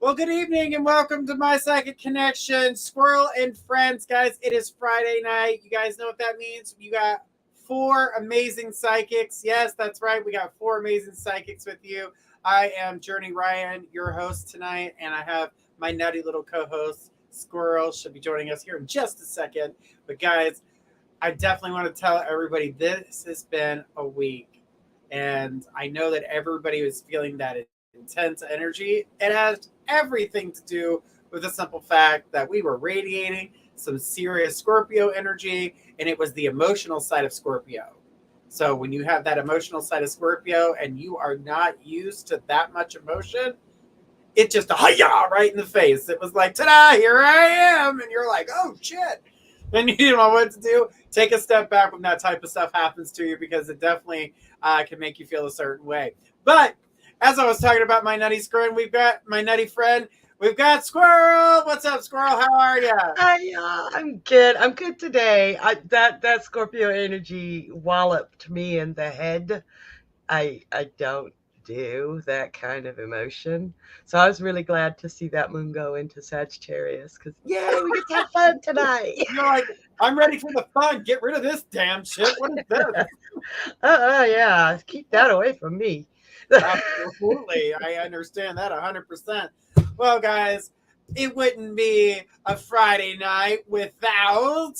Well, good evening and welcome to My Psychic Connection, Skwirl and Friends. Guys, it is Friday night. You guys know what that means? You got 4 amazing psychics. Yes, that's right. We got 4 amazing psychics with you. I am Journey Ryan, your host tonight, and I have my nutty little co-host, Skwirl. She'll be joining us here in just a second. But guys, I definitely want to tell everybody this has been a week, and I know that everybody was feeling that intense energy. It has everything to do with the simple fact that we were radiating some serious Scorpio energy, and it was the emotional side of Scorpio. So when you have that emotional side of Scorpio and you are not used to that much emotion, it just hi-ya right in the face. It was like, ta-da, here I am. And you're like, oh shit. Then you don't know what to do. Take a step back when that type of stuff happens to you, because it definitely can make you feel a certain way. But as I was talking about my nutty screen, we've got my nutty friend. We've got Skwirl. What's up, Skwirl? How are you? I'm good. I'm good today. That Scorpio energy walloped me in the head. I don't do that kind of emotion. So I was really glad to see that moon go into Sagittarius, because yay, we get to have fun tonight. You're like, I'm ready for the fun. Get rid of this damn shit. What is this? Yeah. Keep that away from me. Absolutely. I understand that 100%. Well, guys, it wouldn't be a Friday night without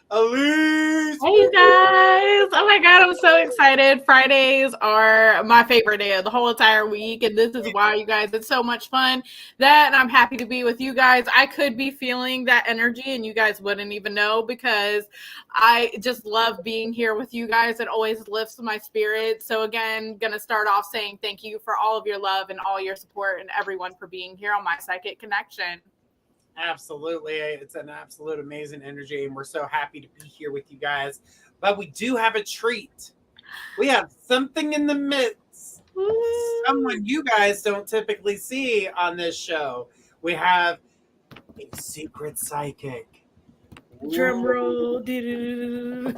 Elise. Hey, you guys. Oh, my God. I'm so excited. Fridays are my favorite day of the whole entire week. And this is why, you guys, it's so much fun that I'm happy to be with you guys. I could be feeling that energy and you guys wouldn't even know, because I just love being here with you guys. It always lifts my spirit. So, again, going to start off saying thank you for all of your love and all your support and everyone for being here on My Psychic Connection. Absolutely. It's an absolute amazing energy, and we're so happy to be here with you guys. But we do have a treat. We have something in the midst. Someone you guys don't typically see on this show. We have a secret psychic. Drum roll. We've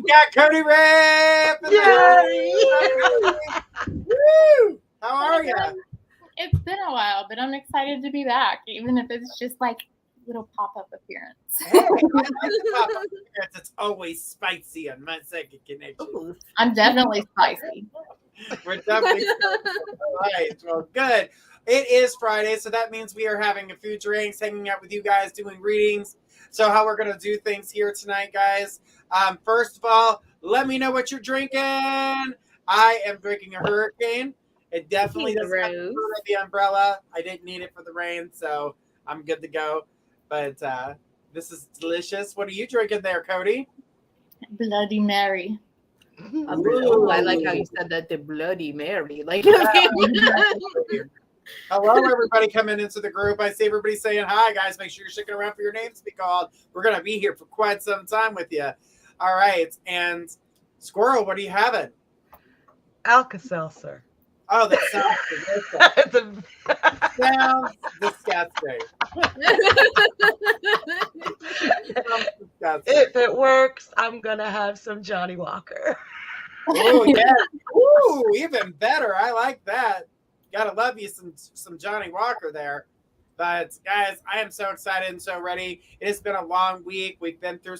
got Cody Ray. Yay! Woo! How are you? It's been a while, but I'm excited to be back, even if it's just like a little pop-up appearance. Hey, it's always spicy on My Psychic Connection. Ooh. I'm definitely spicy. We're definitely right. Well, good. It is Friday, so that means we are having a few drinks, hanging out with you guys, doing readings. So how we're going to do things here tonight, guys. First of all, let me know what you're drinking. I am drinking a Hurricane. It definitely doesn't have to go the umbrella. I didn't need it for the rain, so I'm good to go. But this is delicious. What are you drinking there, Cody? Bloody Mary. Ooh, I like how you said that, the Bloody Mary. Like, Hello, everybody coming into the group. I see everybody saying hi, guys. Make sure you're sticking around for your names to be called. We're going to be here for quite some time with you. All right. And Skwirl, what are you having? Alka-Seltzer. Oh, that sounds delicious. Sounds disgusting. If it works, I'm going to have some Johnny Walker. Oh, yeah. Ooh, even better. I like that. Gotta love you some Johnny Walker there. But, guys, I am so excited and so ready. It has been a long week. We've been through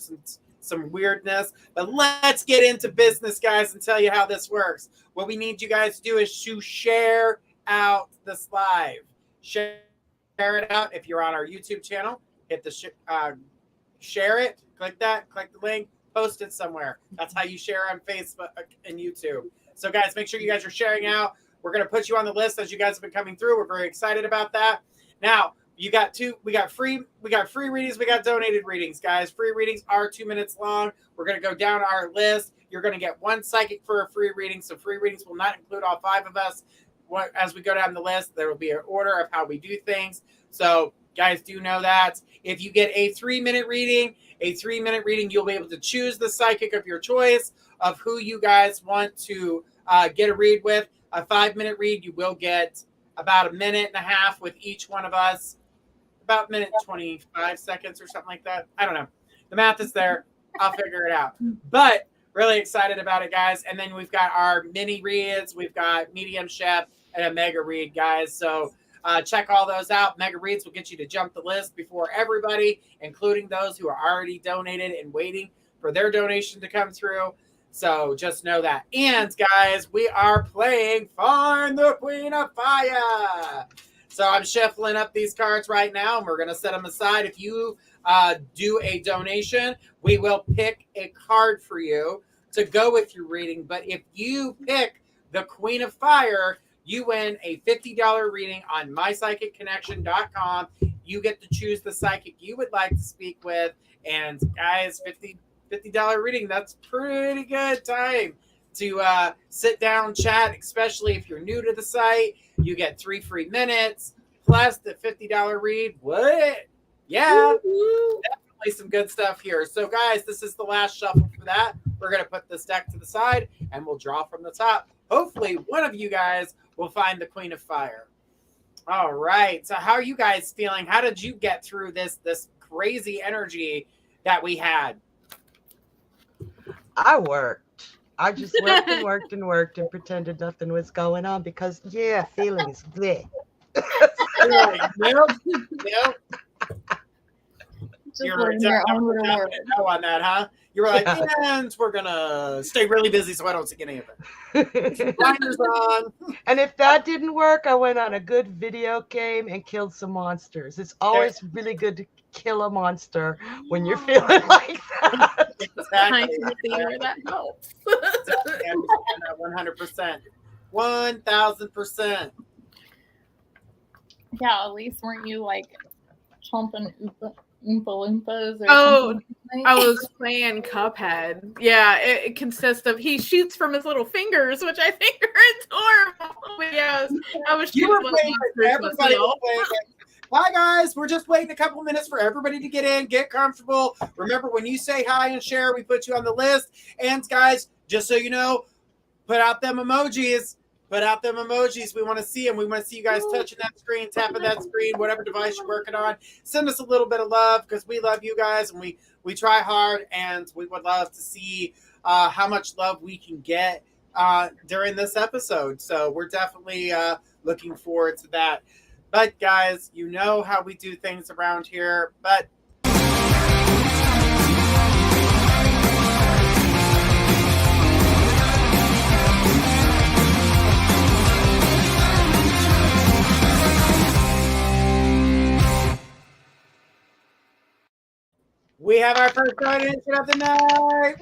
some weirdness. But let's get into business, guys, and tell you how this works. What we need you guys to do is to share out this live. Share it out. If you're on our YouTube channel, hit the share it. Click that. Click the link. Post it somewhere. That's how you share on Facebook and YouTube. So, guys, make sure you guys are sharing out. We're going to put you on the list as you guys have been coming through. We're very excited about that. Now, We got free readings, we got donated readings, guys. Free readings are 2 minutes long. We're going to go down our list. You're going to get one psychic for a free reading. So free readings will not include all 5 of us. As we go down the list, there will be an order of how we do things. So guys, do know that. If you get a 3-minute reading, you'll be able to choose the psychic of your choice of who you guys want to get a read with. A 5-minute read, you will get about 1.5 minutes with each one of us. About 1:25 seconds or something like that. I don't know. The math is there. I'll figure it out. But really excited about it, guys. And then we've got our mini reads. We've got medium chef and a mega read, guys. So check all those out. Mega reads will get you to jump the list before everybody, including those who are already donated and waiting for their donation to come through. So just know that. And guys, we are playing Find the Queen of Fire. So I'm shuffling up these cards right now, and we're going to set them aside. If you do a donation, we will pick a card for you to go with your reading. But if you pick the Queen of Fire, you win a $50 reading on mypsychicconnection.com. You get to choose the psychic you would like to speak with. And guys, $50 reading, that's pretty good time to sit down, chat, especially if you're new to the site. You get 3 free minutes plus the $50 read. What? Yeah, definitely some good stuff here. So guys, this is the last shuffle for that. We're going to put this deck to the side and we'll draw from the top. Hopefully one of you guys will find the Queen of Fire. All right. So how are you guys feeling? How did you get through this crazy energy that we had? I worked. I just worked and worked and worked and pretended nothing was going on because, feelings. Bleh. Nope. Just learn their own little words. No on that, huh? You were like, and we're going to stay really busy so I don't see any of it. Blinders on. And if that didn't work, I went on a good video game and killed some monsters. It's always really good to kill a monster when you're feeling like that. I can see where that helps. Exactly. I understand that 100%. 1,000%. Yeah, at least weren't you like chomping Oompa Loompas? Oh, I was playing Cuphead. Yeah, it consists of he shoots from his little fingers, which I think are adorable. But yes, I was You were shooting playing it. Everybody was playing it. Hi guys, we're just waiting a couple minutes for everybody to get in, get comfortable. Remember, when you say hi and share, we put you on the list. And guys, just so you know, put out them emojis. Put out them emojis. We want to see them. We want to see you guys touching that screen, tapping that screen, whatever device you're working on. Send us a little bit of love because we love you guys and we try hard, and we would love to see how much love we can get during this episode. So we're definitely looking forward to that. But guys, you know how we do things around here. But we have our first donation of the night.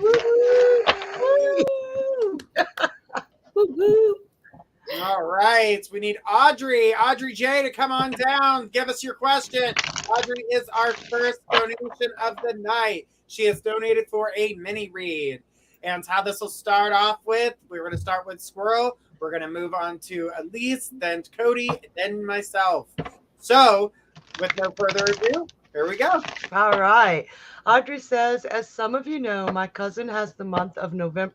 Woo-hoo. All right. We need Audrey J to come on down. Give us your question. Audrey is our first donation of the night. She has donated for a mini read. And how this will start off with, we're going to start with Skwirl. We're going to move on to Elise, then Cody, then myself. So, with no further ado, here we go. All right. Audrey says, as some of you know, my cousin has the month of November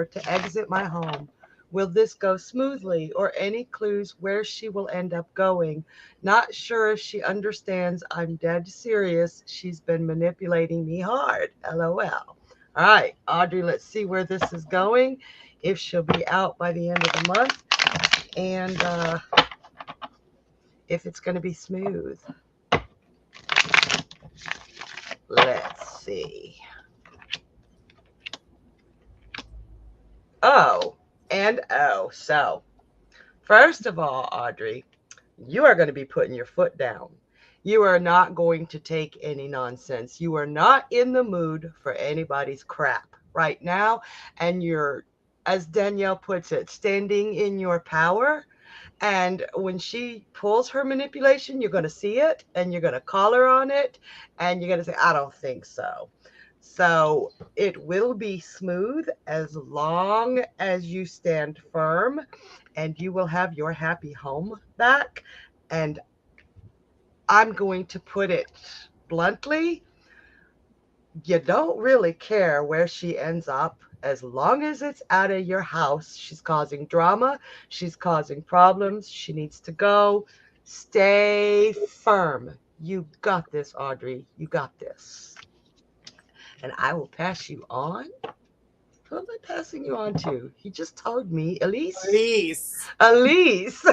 to exit my home. Will this go smoothly, or any clues where she will end up going? Not sure if she understands I'm dead serious. She's been manipulating me hard. LOL. All right, Audrey, let's see where this is going. If she'll be out by the end of the month, and if it's going to be smooth. Let's see. So, first of all, Audrey, you are going to be putting your foot down. You are not going to take any nonsense. You are not in the mood for anybody's crap right now. And you're, as Danielle puts it, standing in your power And when she pulls her manipulation, you're going to see it and you're going to call her on it. And you're going to say, I don't think so. So it will be smooth as long as you stand firm, and you will have your happy home back. And I'm going to put it bluntly, you don't really care where she ends up as long as it's out of your house. She's causing drama. She's causing problems. She needs to go. Stay firm. You got this, Audrey. You got this. And I will pass you on. Who am I passing you on to? He just told me, Elise. Elise. Elise.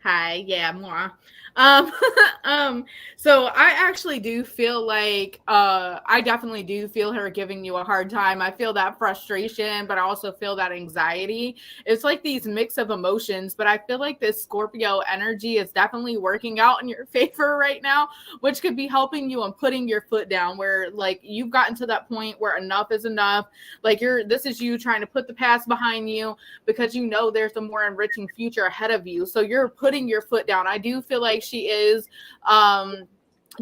Hi, yeah, more. Um, so I actually do feel like I definitely do feel her giving you a hard time. I feel that frustration, but I also feel that anxiety. It's like these mix of emotions, but I feel like this Scorpio energy is definitely working out in your favor right now, which could be helping you and putting your foot down where like you've gotten to that point where enough is enough. Like this is you trying to put the past behind you because you know there's a more enriching future ahead of you. So you're putting your foot down. I do feel like she is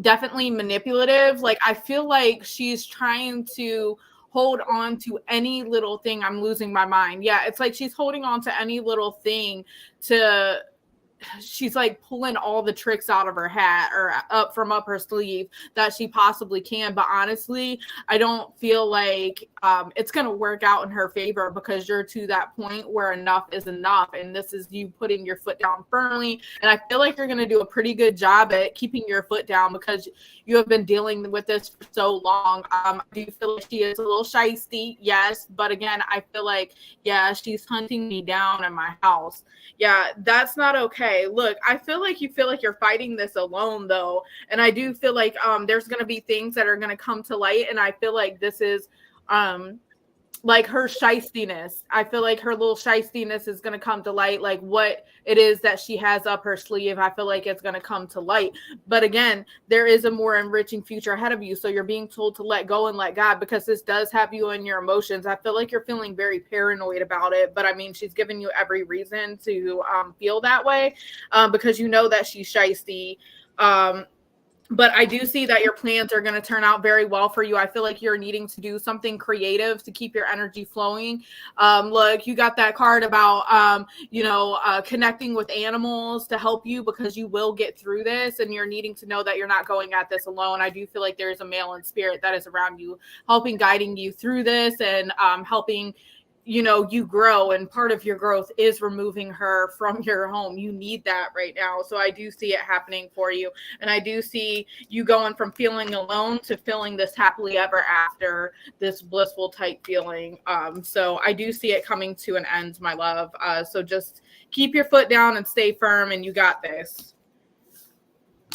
definitely manipulative. Like I feel like she's trying to hold on to any little thing. I'm losing my mind. Yeah, it's like she's holding on to any little thing to she's like pulling all the tricks out of her hat or up her sleeve that she possibly can. But honestly, I don't feel like it's going to work out in her favor because you're to that point where enough is enough. And this is you putting your foot down firmly. And I feel like you're going to do a pretty good job at keeping your foot down because you have been dealing with this for so long. I do feel like she is a little shysty. Yes. But again, I feel like, yeah, she's hunting me down in my house. Yeah, that's not okay. Look, I feel like you feel like you're fighting this alone, though. And I do feel like there's going to be things that are going to come to light. And I feel like this is like her shystiness. I feel like her little shystiness is going to come to light. Like what it is that she has up her sleeve, I feel like it's going to come to light. But again, there is a more enriching future ahead of you. So you're being told to let go and let God because this does have you in your emotions. I feel like you're feeling very paranoid about it. But I mean, she's giving you every reason to feel that way because you know that she's shysty. But I do see that your plans are going to turn out very well for you. I feel like you're needing to do something creative to keep your energy flowing. Look, you got that card about, connecting with animals to help you because you will get through this and you're needing to know that you're not going at this alone. I do feel like there's a male in spirit that is around you, helping, guiding you through this and helping you grow, and part of your growth is removing her from your home. You need that right now. So I do see it happening for you. And I do see you going from feeling alone to feeling this happily ever after, this blissful type feeling. So I do see it coming to an end, my love. So just keep your foot down and stay firm, and you got this.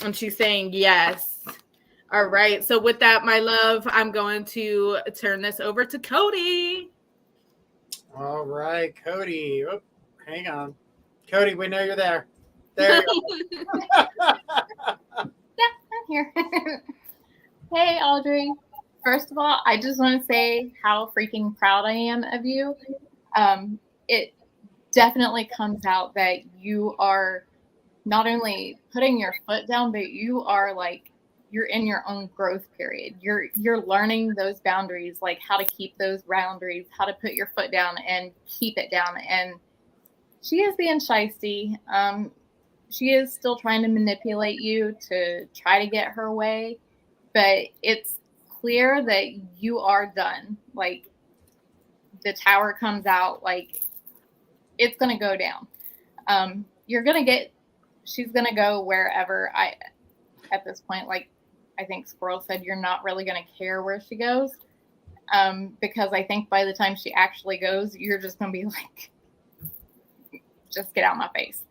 And she's saying yes. All right. So with that, my love, I'm going to turn this over to Cody. All right, Cody. Oh, hang on. Cody, we know you're there. There you Yeah, I'm here. Hey, Audrey. First of all, I just want to say how freaking proud I am of you. It definitely comes out that you are not only putting your foot down, but you are like, you're in your own growth period. You're learning those boundaries, like how to keep those boundaries, how to put your foot down and keep it down. And she is being shysty. She is still trying to manipulate you to try to get her way, but it's clear that you are done. Like the tower comes out, like it's going to go down. She's going to go wherever at this point, like I think Skwirl said, you're not really going to care where she goes. Because I think by the time she actually goes, you're just going to be like, just get out of my face.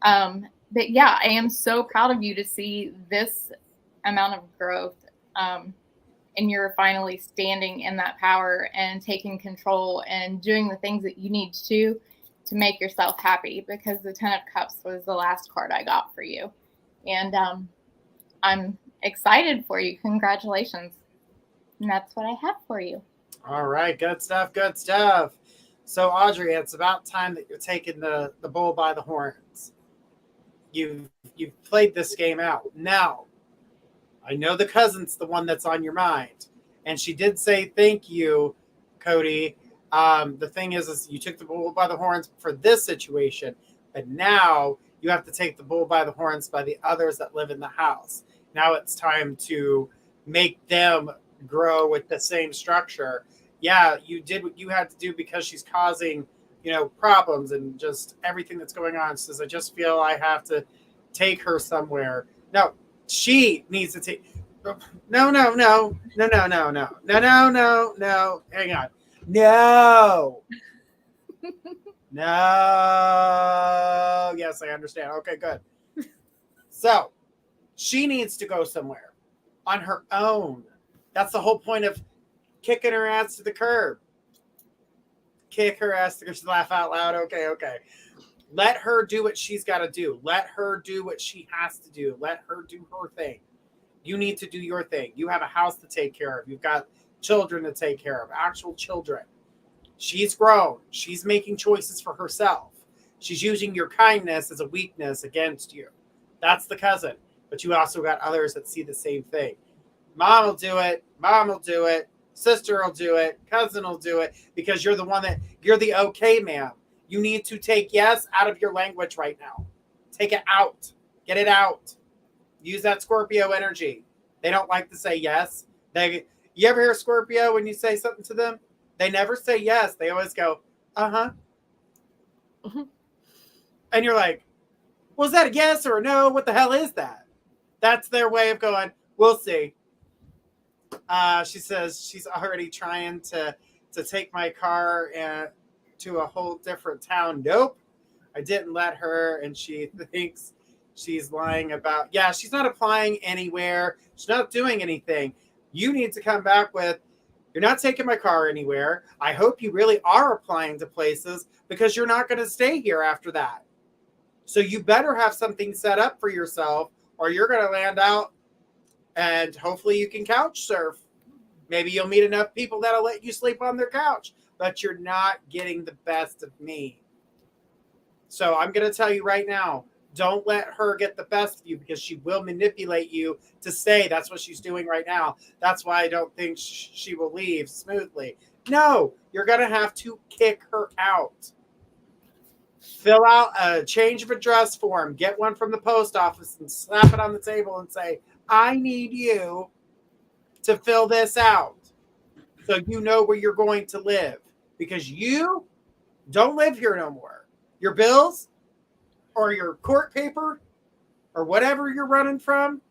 But yeah, I am so proud of you to see this amount of growth. And you're finally standing in that power and taking control and doing the things that you need to make yourself happy, because the 10 of Cups was the last card I got for you. And I'm excited for you. Congratulations. And that's what I have for you. All right. Good stuff. Good stuff. So Audrey, it's about time that you're taking the bull by the horns. You've played this game out. Now, I know the cousin's the one that's on your mind. And she did say thank you, Cody. The thing is you took the bull by the horns for this situation, but now you have to take the bull by the horns by the others that live in the house. Now it's time to make them grow with the same structure. Yeah, you did what you had to do because she's causing, problems and just everything that's going on. She says, I just feel I have to take her somewhere. No, she needs to take. No. Hang on. No. No. Yes, I understand. Okay, good. So she needs to go somewhere on her own. That's the whole point of kicking her ass to the curb. Kick her ass to just laugh out loud. Okay. Let her do what she's got to do. Let her do what she has to do. Let her do her thing. You need to do your thing. You have a house to take care of. You've got children to take care of, actual children. She's grown. She's making choices for herself. She's using your kindness as a weakness against you. That's the cousin. But you also got others that see the same thing. Mom will do it. Mom will do it. Sister will do it. Cousin will do it because you're the okay ma'am. You need to take yes out of your language right now. Take it out. Get it out. Use that Scorpio energy. They don't like to say yes. You ever hear Scorpio when you say something to them? They never say yes. They always go, uh-huh. Mm-hmm. And you're like, well, is that a yes or a no? What the hell is that? That's their way of going, we'll see. She says she's already trying to take my car to a whole different town. Nope. I didn't let her, and she thinks she's lying about, she's not applying anywhere. She's not doing anything. You need to come back with, you're not taking my car anywhere. I hope you really are applying to places because you're not going to stay here after that. So you better have something set up for yourself or you're going to land out and hopefully you can couch surf. Maybe you'll meet enough people that'll let you sleep on their couch, but you're not getting the best of me. So I'm going to tell you right now, don't let her get the best of you because she will manipulate you to stay. That's what she's doing right now. That's why I don't think she will leave smoothly. No, you're going to have to kick her out. Fill out a change of address form. Get one from the post office and slap it on the table and say, I need you to fill this out so you know where you're going to live because you don't live here no more. Your bills or your court paper or whatever you're running from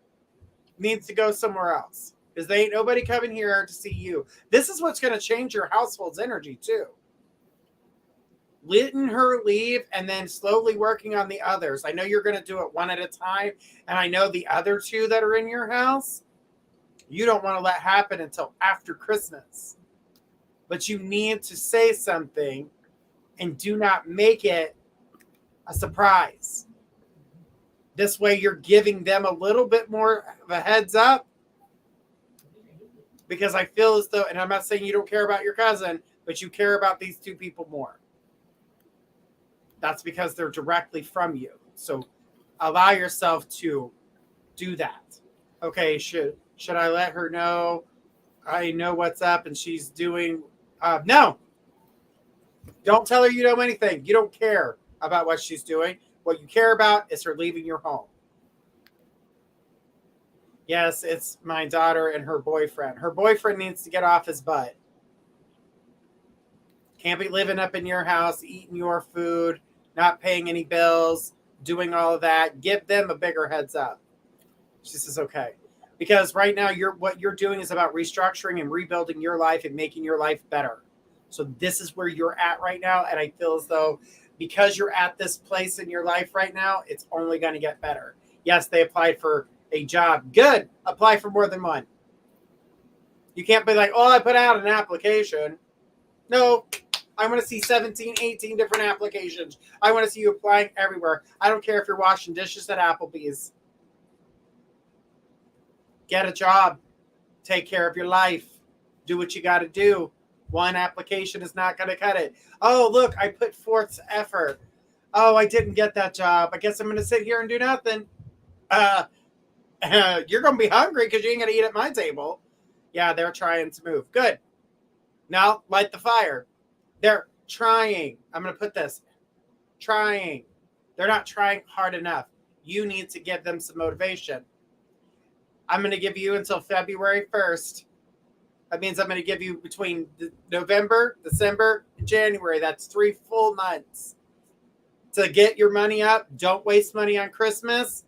needs to go somewhere else because they ain't nobody coming here to see you. This is what's going to change your household's energy too. Letting her leave and then slowly working on the others. I know you're going to do it one at a time. And I know the other two that are in your house, you don't want to let happen until after Christmas. But you need to say something and do not make it a surprise. This way you're giving them a little bit more of a heads up. Because I feel as though, and I'm not saying you don't care about your cousin, but you care about these two people more. That's because they're directly from you. So allow yourself to do that. Okay, should I let her know I know what's up and she's doing... no. Don't tell her you know anything. You don't care about what she's doing. What you care about is her leaving your home. Yes, it's my daughter and her boyfriend. Her boyfriend needs to get off his butt. Can't be living up in your house, eating your food, not paying any bills, doing all of that. Give them a bigger heads up. She says, okay. Because right now, what you're doing is about restructuring and rebuilding your life and making your life better. So this is where you're at right now. And I feel as though because you're at this place in your life right now, it's only going to get better. Yes, they applied for a job. Good. Apply for more than one. You can't be like, oh, I put out an application. No, I want to see 17, 18 different applications. I want to see you applying everywhere. I don't care if you're washing dishes at Applebee's. Get a job. Take care of your life. Do what you got to do. One application is not going to cut it. Oh, look, I put forth effort. Oh, I didn't get that job. I guess I'm going to sit here and do nothing. You're going to be hungry because you ain't going to eat at my table. Yeah, they're trying to move. Good. Now, light the fire. They're trying. I'm going to put this. Trying. They're not trying hard enough. You need to give them some motivation. I'm going to give you until February 1st. That means I'm going to give you between November, December, and January. That's 3 full months to get your money up. Don't waste money on Christmas.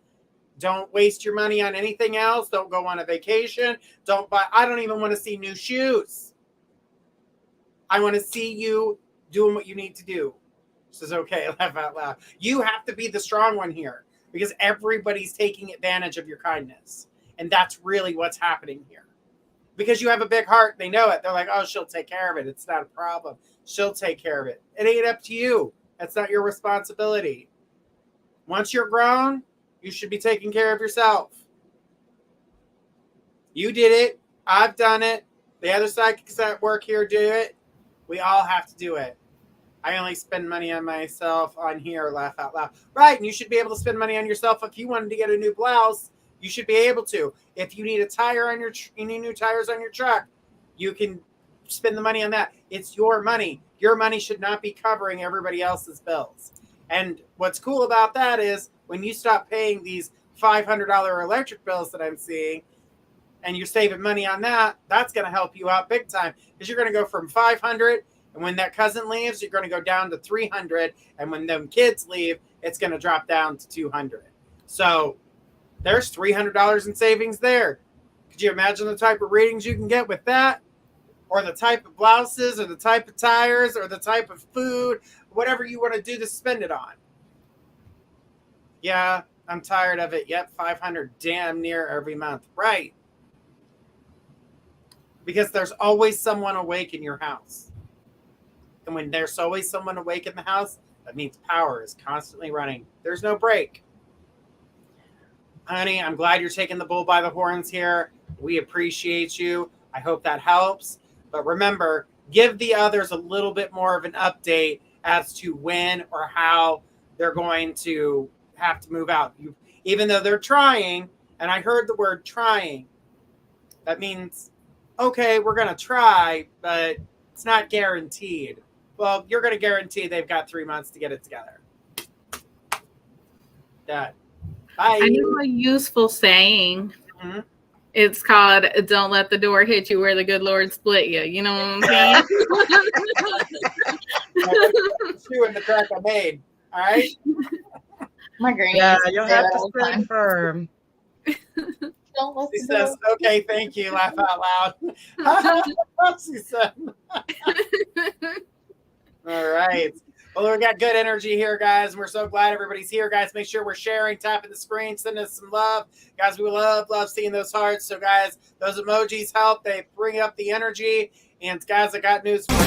Don't waste your money on anything else. Don't go on a vacation. Don't buy. I don't even want to see new shoes. I want to see you doing what you need to do. This is okay. Laugh out loud. You have to be the strong one here because everybody's taking advantage of your kindness. And that's really what's happening here. Because you have a big heart. They know it. They're like, oh, she'll take care of it. It's not a problem. She'll take care of it. It ain't up to you. That's not your responsibility. Once you're grown, you should be taking care of yourself. You did it. I've done it. The other psychics that work here do it. We all have to do it. I only spend money on myself on here. Laugh out loud. Right. And you should be able to spend money on yourself. If you wanted to get a new blouse, you should be able to. If you need a tire on you need new tires on your truck, you can spend the money on that. It's your money. Your money should not be covering everybody else's bills. And what's cool about that is when you stop paying these $500 electric bills that I'm seeing and you're saving money on that, that's going to help you out big time because you're going to go from 500 and when that cousin leaves, you're going to go down to 300. And when them kids leave, it's going to drop down to 200. So there's $300 in savings there. Could you imagine the type of readings you can get with that? Or the type of blouses or the type of tires or the type of food, whatever you want to do to spend it on. Yeah, I'm tired of it. Yep, 500 damn near every month. Right. Because there's always someone awake in your house. And when there's always someone awake in the house, that means power is constantly running. There's no break. Honey, I'm glad you're taking the bull by the horns here. We appreciate you. I hope that helps. But remember, give the others a little bit more of an update as to when or how they're going to have to move out. Even though they're trying, and I heard the word trying, that means, okay, we're going to try, but it's not guaranteed. Well, you're going to guarantee they've got 3 months to get it together. Done. Bye. I know a useful saying. Mm-hmm. It's called "Don't let the door hit you where the good Lord split you." You know what I'm saying? Shoe in the crack I made. All right. My granny. Yeah, used to you'll say have that to all the stand time. firm. Don't let She the says, door- okay, thank you. Laugh out loud. She said. All right. Well, we got good energy here, guys. And we're so glad everybody's here, guys. Make sure we're sharing, tapping the screen, sending us some love. Guys, we love seeing those hearts. So, guys, those emojis help. They bring up the energy. And, guys, I got news for you.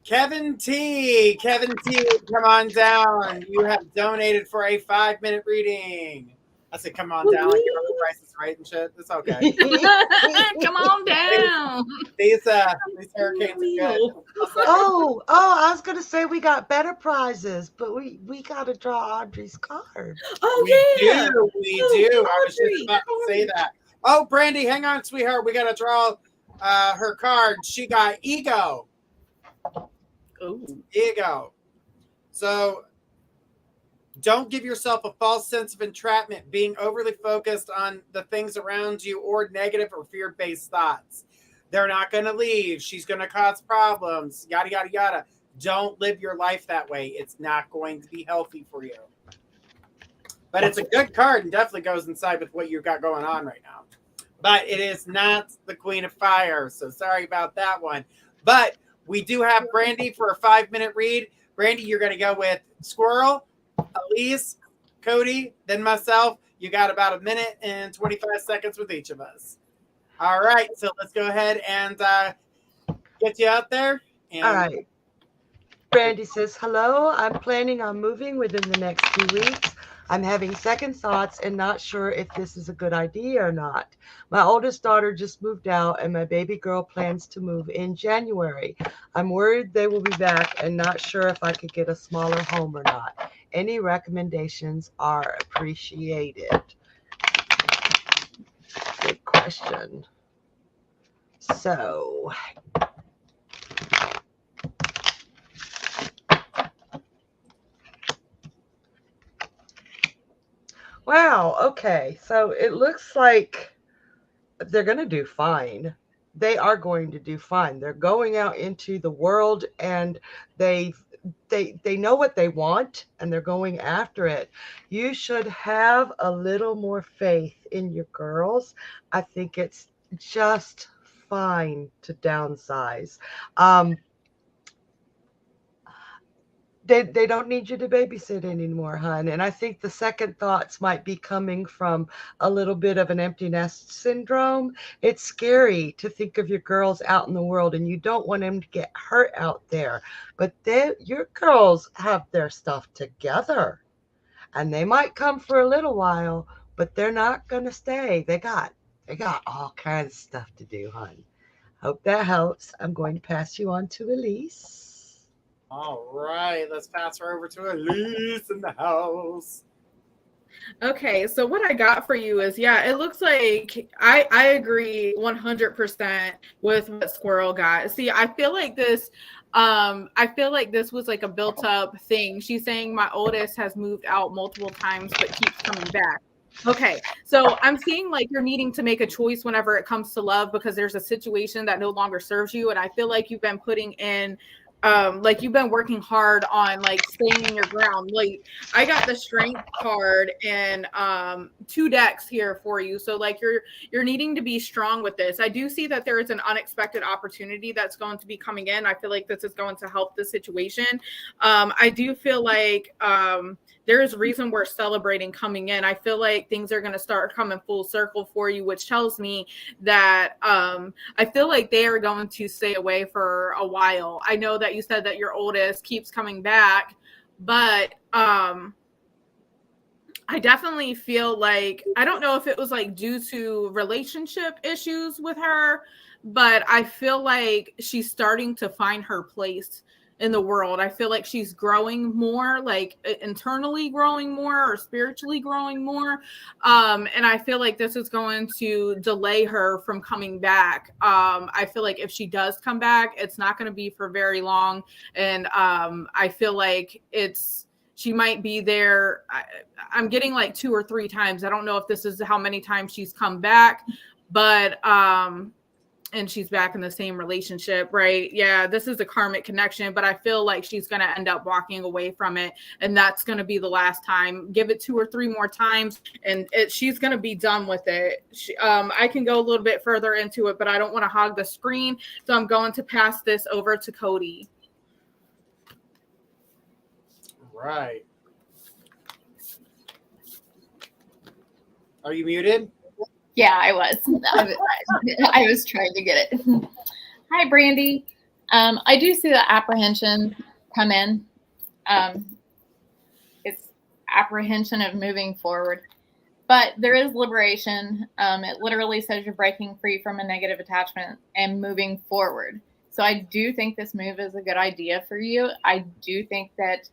Kevin T, come on down. You have donated for a 5-minute reading. I said, come on down. Like, the price is right and shit. It's okay. Come on down. These hurricanes are good. Oh, I was gonna say we got better prizes, but we gotta draw Audrey's card. Oh, We yeah. do. I was just Audrey, about to say that. Oh, Brandy, hang on, sweetheart. We got to draw her card. She got ego. Ooh. Ego. So don't give yourself a false sense of entrapment, being overly focused on the things around you or negative or fear-based thoughts. They're not going to leave. She's going to cause problems, yada, yada, yada. Don't live your life that way. It's not going to be healthy for you. But it's a good card and definitely goes inside with what you've got going on right now. But it is not the Queen of Fire. So sorry about that one. But we do have Brandy for a 5-minute read. Brandy, you're going to go with Skwirl, Elise, Cody, then myself. You got about 1 minute and 25 seconds with each of us. All right. So let's go ahead and get you out there. And All right. Brandy says, hello. I'm planning on moving within the next 2 weeks. I'm having second thoughts and not sure if this is a good idea or not. My oldest daughter just moved out and my baby girl plans to move in January. I'm worried they will be back and not sure if I could get a smaller home or not. Any recommendations are appreciated. Good question. So, wow, okay. So it looks like they're going to do fine. They are going to do fine. They're going out into the world and they know what they want and they're going after it. You should have a little more faith in your girls. I think it's just fine to downsize. They don't need you to babysit anymore, hon. And I think the second thoughts might be coming from a little bit of an empty nest syndrome. It's scary to think of your girls out in the world and you don't want them to get hurt out there. But your girls have their stuff together and they might come for a little while, but they're not going to stay. They got all kinds of stuff to do, hon. Hope that helps. I'm going to pass you on to Elise. all right, let's pass her over to Elise in the house. Okay, so what I got for you is, yeah, it looks like I agree 100% with what Squirrel got. See, I feel like this was like a built up thing. She's saying my oldest has moved out multiple times but keeps coming back. Okay, so I'm seeing like you're needing to make a choice whenever it comes to love because there's a situation that no longer serves you, and I feel like you've been putting in like you've been working hard on like staying in your ground. Like I got the strength card and 2 decks here for you, so like you're needing to be strong with this. I do see that there is an unexpected opportunity that's going to be coming in. I feel like this is going to help the situation. I do feel like there is reason we're celebrating coming in. I feel like things are going to start coming full circle for you, which tells me that I feel like they are going to stay away for a while. I know that you said that your oldest keeps coming back, but I definitely feel like, I don't know if it was like due to relationship issues with her, but I feel like she's starting to find her place in the world. I feel like she's growing more, like internally growing more or spiritually growing more. And I feel like this is going to delay her from coming back. I feel like if she does come back, it's not going to be for very long. And I feel like she might be there. I'm getting like 2 or 3 times. I don't know if this is how many times she's come back, but and she's back in the same relationship, right? Yeah, this is a karmic connection, but I feel like she's going to end up walking away from it, and that's going to be the last time. Give it 2 or 3 more times, and she's going to be done with it. I can go a little bit further into it, but I don't want to hog the screen, so I'm going to pass this over to Cody. Right. Are you muted? Yeah, I was. I was trying to get it. Hi, Brandy. I do see the apprehension come in. It's apprehension of moving forward. But there is liberation. It literally says you're breaking free from a negative attachment and moving forward. So I do think this move is a good idea for you. I do think that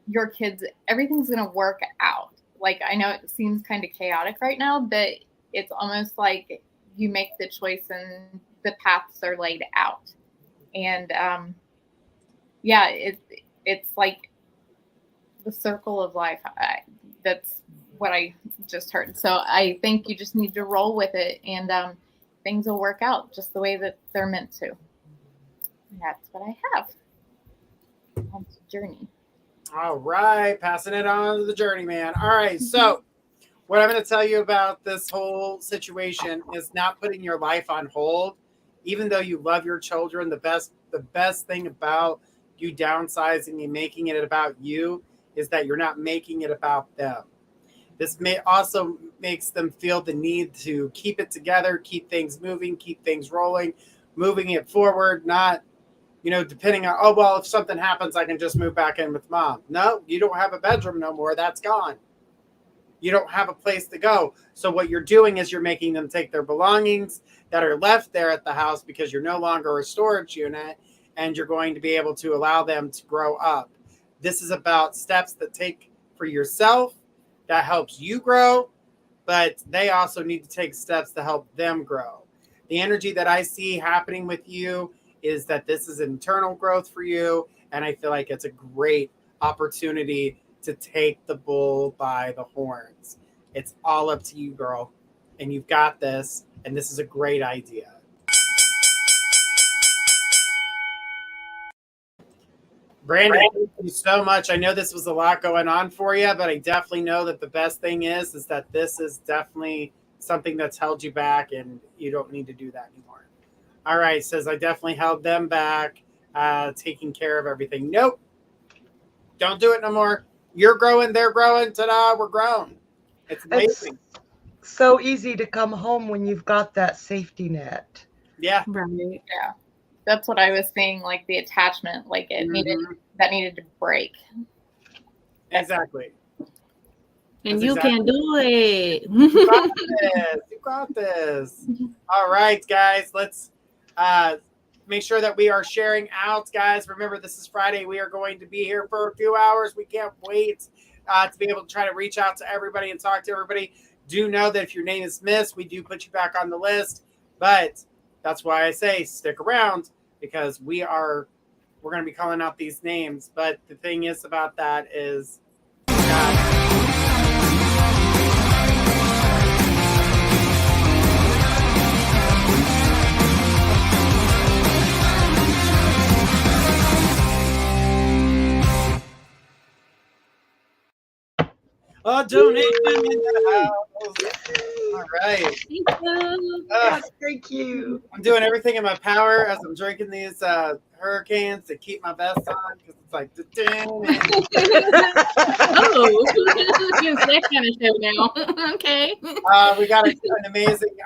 your kids, everything's going to work out. Like, I know it seems kind of chaotic right now, but it's almost like you make the choice and the paths are laid out. And yeah, it's like the circle of life. That's what I just heard. So I think you just need to roll with it, and things will work out just the way that they're meant to. And that's what I have on the journey. All right, passing it on to the journeyman. All right, so what I'm going to tell you about this whole situation is not putting your life on hold. Even though you love your children, the best thing about you downsizing and making it about you is that you're not making it about them. This also makes them feel the need to keep it together, keep things moving, keep things rolling, moving it forward, not, depending on, oh, well, if something happens, I can just move back in with mom. No, you don't have a bedroom no more. That's gone. You don't have a place to go. So what you're doing is you're making them take their belongings that are left there at the house because you're no longer a storage unit, and you're going to be able to allow them to grow up. This is about steps that take for yourself that helps you grow, but they also need to take steps to help them grow. The energy that I see happening with you is that this is internal growth for you, and I feel like it's a great opportunity to take the bull by the horns. It's all up to you, girl, and you've got this, and this is a great idea. Brandon, thank you so much. I know this was a lot going on for you, but I definitely know that the best thing is that this is definitely something that's held you back, and you don't need to do that anymore. All right, says I definitely held them back, taking care of everything. Nope, don't do it no more. You're growing, they're growing. Ta-da, we're grown. It's amazing. It's so easy to come home when you've got that safety net. Yeah. Right. Yeah. That's what I was saying, like the attachment, like it needed to break. Exactly. And you can do it. You got this. You got this. All right, guys, let's make sure that we are sharing out, guys. Remember, this is Friday. We are going to be here for a few hours. We can't wait to be able to try to reach out to everybody and talk to everybody. Do know that if your name is missed, we do put you back on the list. But that's why I say stick around, because we're going to be calling out these names. But the thing is about that is, donation in the house. All right. Thank you. I'm doing everything in my power as I'm drinking these hurricanes to keep my vest on, because it's like, Oh, it's that kind of show now. Okay. we got an amazing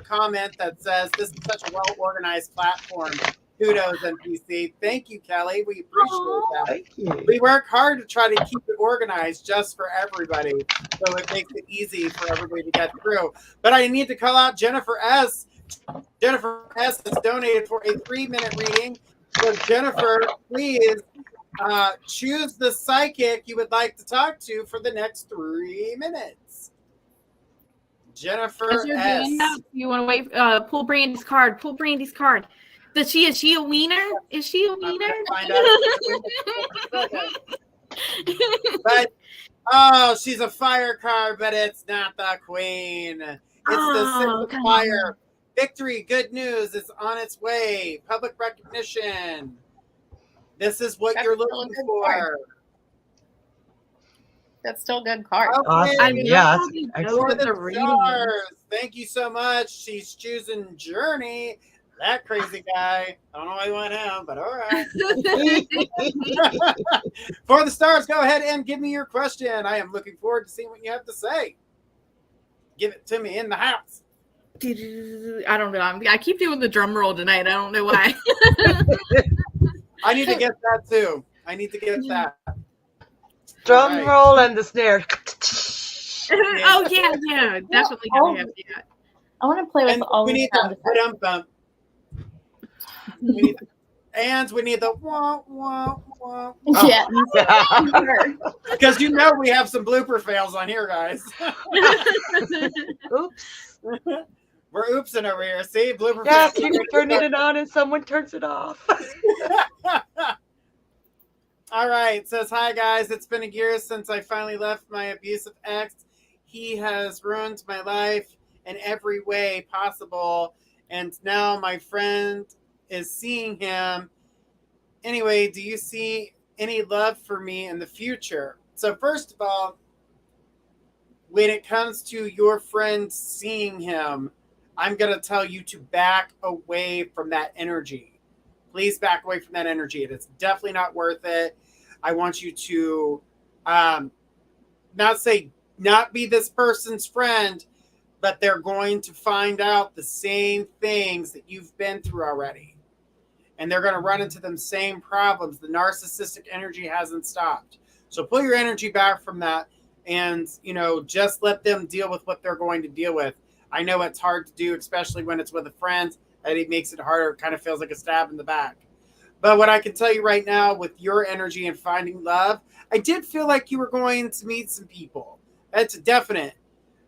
comment that says, this is such a well-organized platform. Kudos, NPC. Thank you, Kelly. We appreciate that. Thank you. We work hard to try to keep it organized just for everybody, so it makes it easy for everybody to get through. But I need to call out Jennifer S. Jennifer S. has donated for a 3-minute reading. So Jennifer, please choose the psychic you would like to talk to for the next 3 minutes. Jennifer S. You want to wait? Pull Brandy's card. Pull Brandy's card. Is she a wiener? Is she a wiener? But she's a fire card, but it's not the queen. It's the Six of Fire. Victory, good news. It's on its way. Public recognition. This is what you're looking for. Card. That's still a good card. Okay. Yeah. For the stars. Thank you so much. She's choosing Journey. That crazy guy. I don't know why you want him, but all right. For the stars, go ahead and give me your question. I am looking forward to seeing what you have to say. Give it to me in the house. I don't know. I keep doing the drum roll tonight. I don't know why. I need to get that too. I need to get that. Drum roll and the snare. Oh yeah. Definitely gonna have to do that. I want to play with all the sound effects. We need the wah, wah, wah. Yeah. Because we have some blooper fails on here, guys. Oops. We're oopsing over here. See? Blooper Yeah, fails. you're turning it on and someone turns it off. All right. It says, hi, guys. It's been a year since I finally left my abusive ex. He has ruined my life in every way possible. And now my friend is seeing him. Anyway, do you see any love for me in the future? So first of all, when it comes to your friend seeing him, I'm going to tell you to back away from that energy. Please back away from that energy. It is definitely not worth it. I want you to not be this person's friend, but they're going to find out the same things that you've been through already. And they're going to run into them same problems. The narcissistic energy hasn't stopped. So pull your energy back from that and, just let them deal with what they're going to deal with. I know it's hard to do, especially when it's with a friend, and it makes it harder. It kind of feels like a stab in the back. But what I can tell you right now with your energy and finding love, I did feel like you were going to meet some people. That's a definite.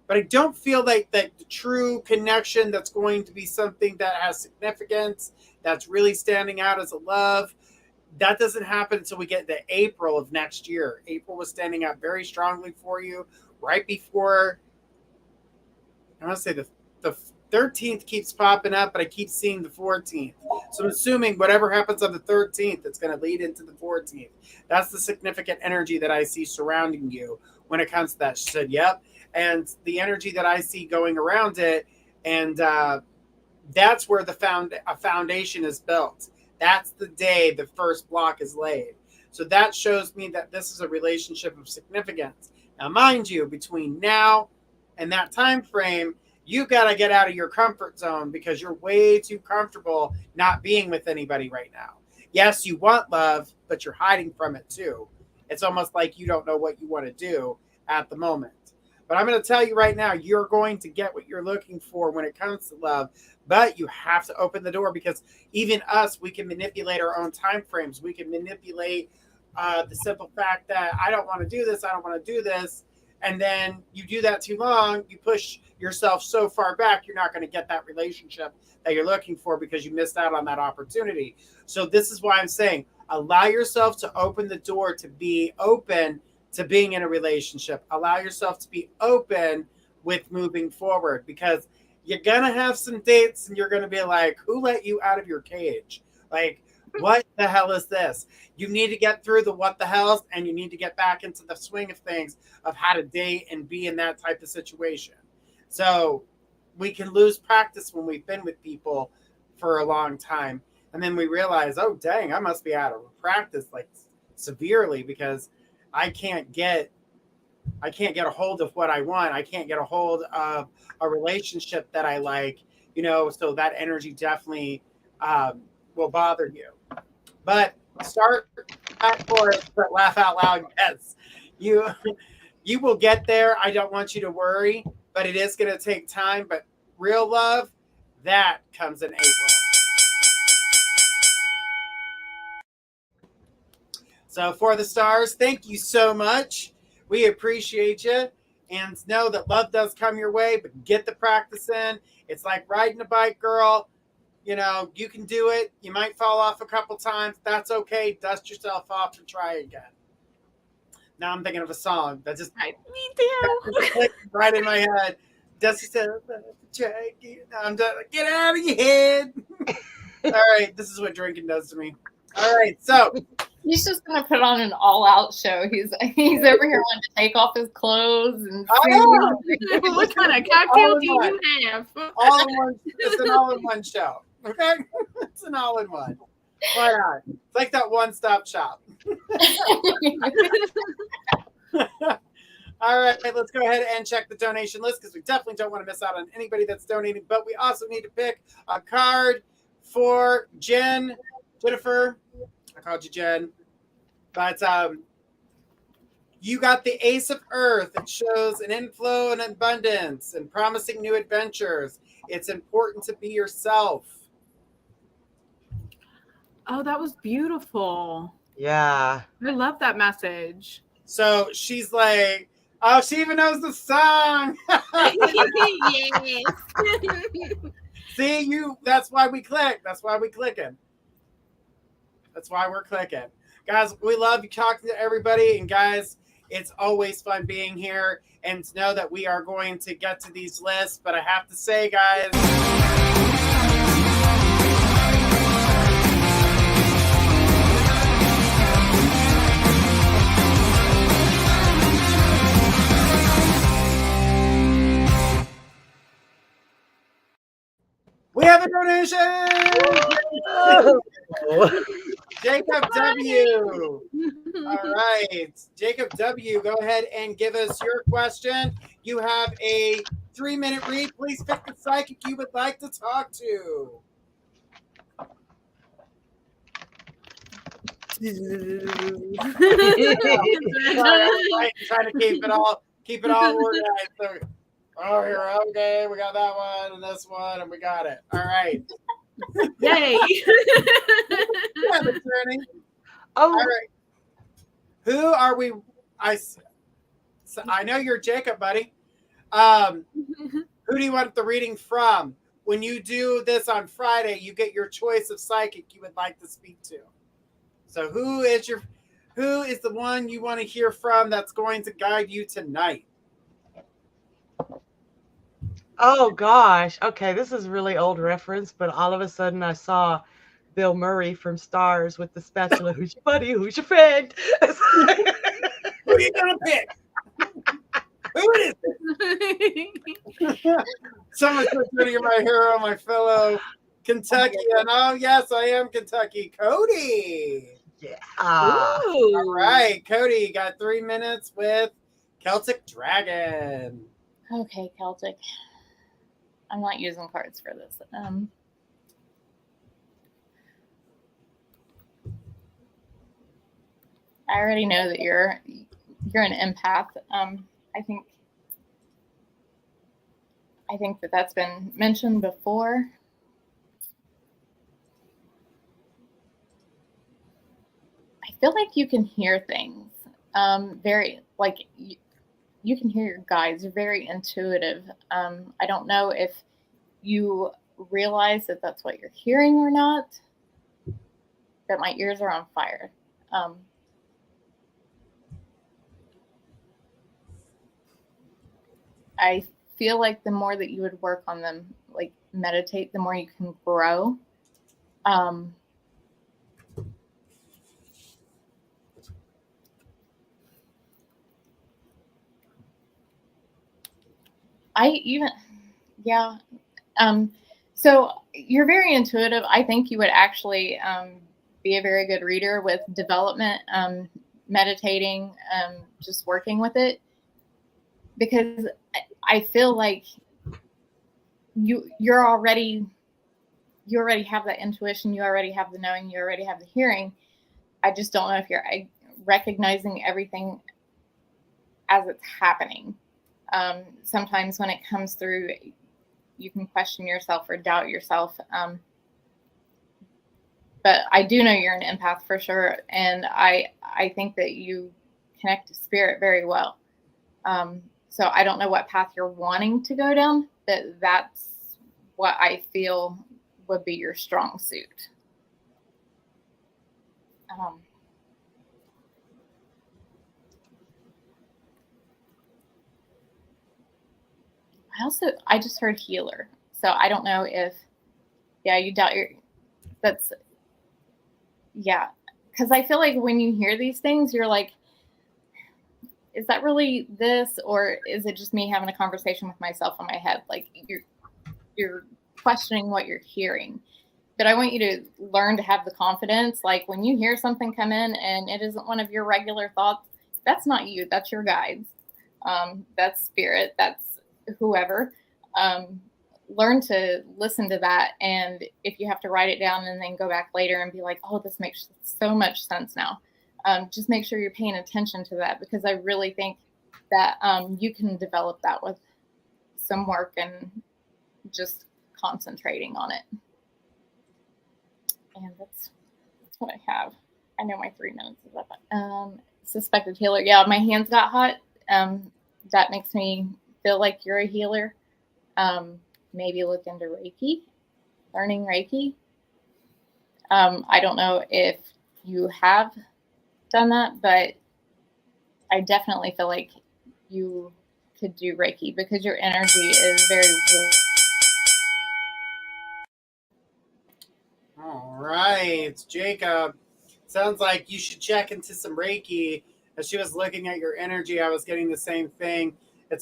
But I don't feel like that the true connection that's going to be something that has significance, that's really standing out as a love, that doesn't happen until we get to April of next year. April was standing out very strongly for you right before, I want to say the 13th keeps popping up, but I keep seeing the 14th. So I'm assuming whatever happens on the 13th, it's going to lead into the 14th. That's the significant energy that I see surrounding you when it comes to that. She said, yep. And the energy that I see going around it, and that's where a foundation is built. That's the day the first block is laid. So that shows me that this is a relationship of significance. Now, mind you, between now and that time frame, you got to get out of your comfort zone because you're way too comfortable not being with anybody right now. Yes, you want love, but you're hiding from it too. It's almost like you don't know what you want to do at the moment. But I'm going to tell you right now, you're going to get what you're looking for when it comes to love. But you have to open the door, because even us, we can manipulate our own time frames. We can manipulate the simple fact that I don't want to do this. I don't want to do this. And then you do that too long, you push yourself so far back, you're not going to get that relationship that you're looking for because you missed out on that opportunity. So this is why I'm saying, allow yourself to open the door to be open to being in a relationship. Allow yourself to be open with moving forward, because you're going to have some dates and you're going to be like, who let you out of your cage? Like, what the hell is this? You need to get through the what the hells, and you need to get back into the swing of things of how to date and be in that type of situation. So we can lose practice when we've been with people for a long time. And then we realize, oh, dang, I must be out of practice like severely, because I can't get a hold of what I want. I can't get a hold of a relationship that I like, so that energy definitely will bother you. But start at chorus, but laugh out loud. Yes, you will get there. I don't want you to worry, but it is going to take time. But real love, that comes in April. So for the stars, thank you so much. We appreciate you. And know that love does come your way, but get the practice in. It's like riding a bike, girl. You can do it. You might fall off a couple times. That's okay. Dust yourself off and try again. Now I'm thinking of a song that just Me too. right in my head. Dust yourself off and try again. I'm done. Get out of your head. All right. This is what drinking does to me. All right. So he's just gonna put on an all-out show. He's over here wanting to take off his clothes and what kind of cocktail do you have? All in one. It's an all-in-one show. Okay, it's an all-in-one. Why not? It's like that one-stop shop. All right, let's go ahead and check the donation list, because we definitely don't want to miss out on anybody that's donating. But we also need to pick a card for Jennifer. I called you Jen. But you got the Ace of Earth. It shows an inflow and abundance and promising new adventures. It's important to be yourself. Oh, that was beautiful. Yeah. I love that message. So she's like, oh, she even knows the song. Yes. See, that's why we click. That's why we clicking. That's why we're clicking. Guys, we love you talking to everybody. And guys, it's always fun being here. And to know that we are going to get to these lists. But I have to say, guys, we have a donation! Jacob W. All right. Jacob W., go ahead and give us your question. You have a 3-minute read. Please pick the psychic you would like to talk to. Sorry, I'm trying to keep it all organized. So, here, okay, we got that one and this one, and we got it. All right. Yay! Yeah, the journey. Oh, All right. Who are we? I know you're Jacob, buddy. Who do you want the reading from? When you do this on Friday, you get your choice of psychic you would like to speak to. So who is the one you want to hear from that's going to guide you tonight? oh gosh. Okay, this is a really old reference, but all of a sudden I saw Bill Murray from Stars with the spatula. Who's your buddy? Who's your friend? Who are you gonna pick? Who is it? Someone said you're my hero, my fellow Kentucky. And oh yes, I am Kentucky. Cody. Yeah. All right, Cody, you got 3 minutes with Celtic Dragon. Okay, Celtic. I'm not using cards for this. I already know that you're an empath. I think that that's been mentioned before. I feel like you can hear things. Very like you can hear your guides. You're very intuitive. I don't know if you realize that that's what you're hearing or not. That my ears are on fire. I feel like the more that you would work on them, like meditate, the more you can grow. So you're very intuitive. I think you would actually be a very good reader with development, meditating, just working with it. Because I feel like you already have that intuition, you already have the knowing, you already have the hearing. I just don't know if you're recognizing everything as it's happening. Sometimes when it comes through, you can question yourself or doubt yourself. But I do know you're an empath for sure, and I think that you connect to spirit very well. So I don't know what path you're wanting to go down, but that's what I feel would be your strong suit. I just heard healer. So I don't know if, you doubt because I feel like when you hear these things, you're like, is that really this, or is it just me having a conversation with myself in my head? Like you're questioning what you're hearing. But I want you to learn to have the confidence. Like when you hear something come in and it isn't one of your regular thoughts, that's not you. That's your guides. That's spirit. That's whoever. Learn to listen to that. And if you have to write it down and then go back later and be like, oh, this makes so much sense now. Just make sure you're paying attention to that, because I really think that you can develop that with some work and just concentrating on it. And that's what I have. I know my 3 minutes is up. Suspected healer. Yeah, my hands got hot. That makes me feel like you're a healer. Maybe look into Reiki, learning Reiki. I don't know if you have done that, but I definitely feel like you could do Reiki because your energy is very warm. All right, Jacob. Sounds like you should check into some Reiki. As she was looking at your energy, I was getting the same thing. I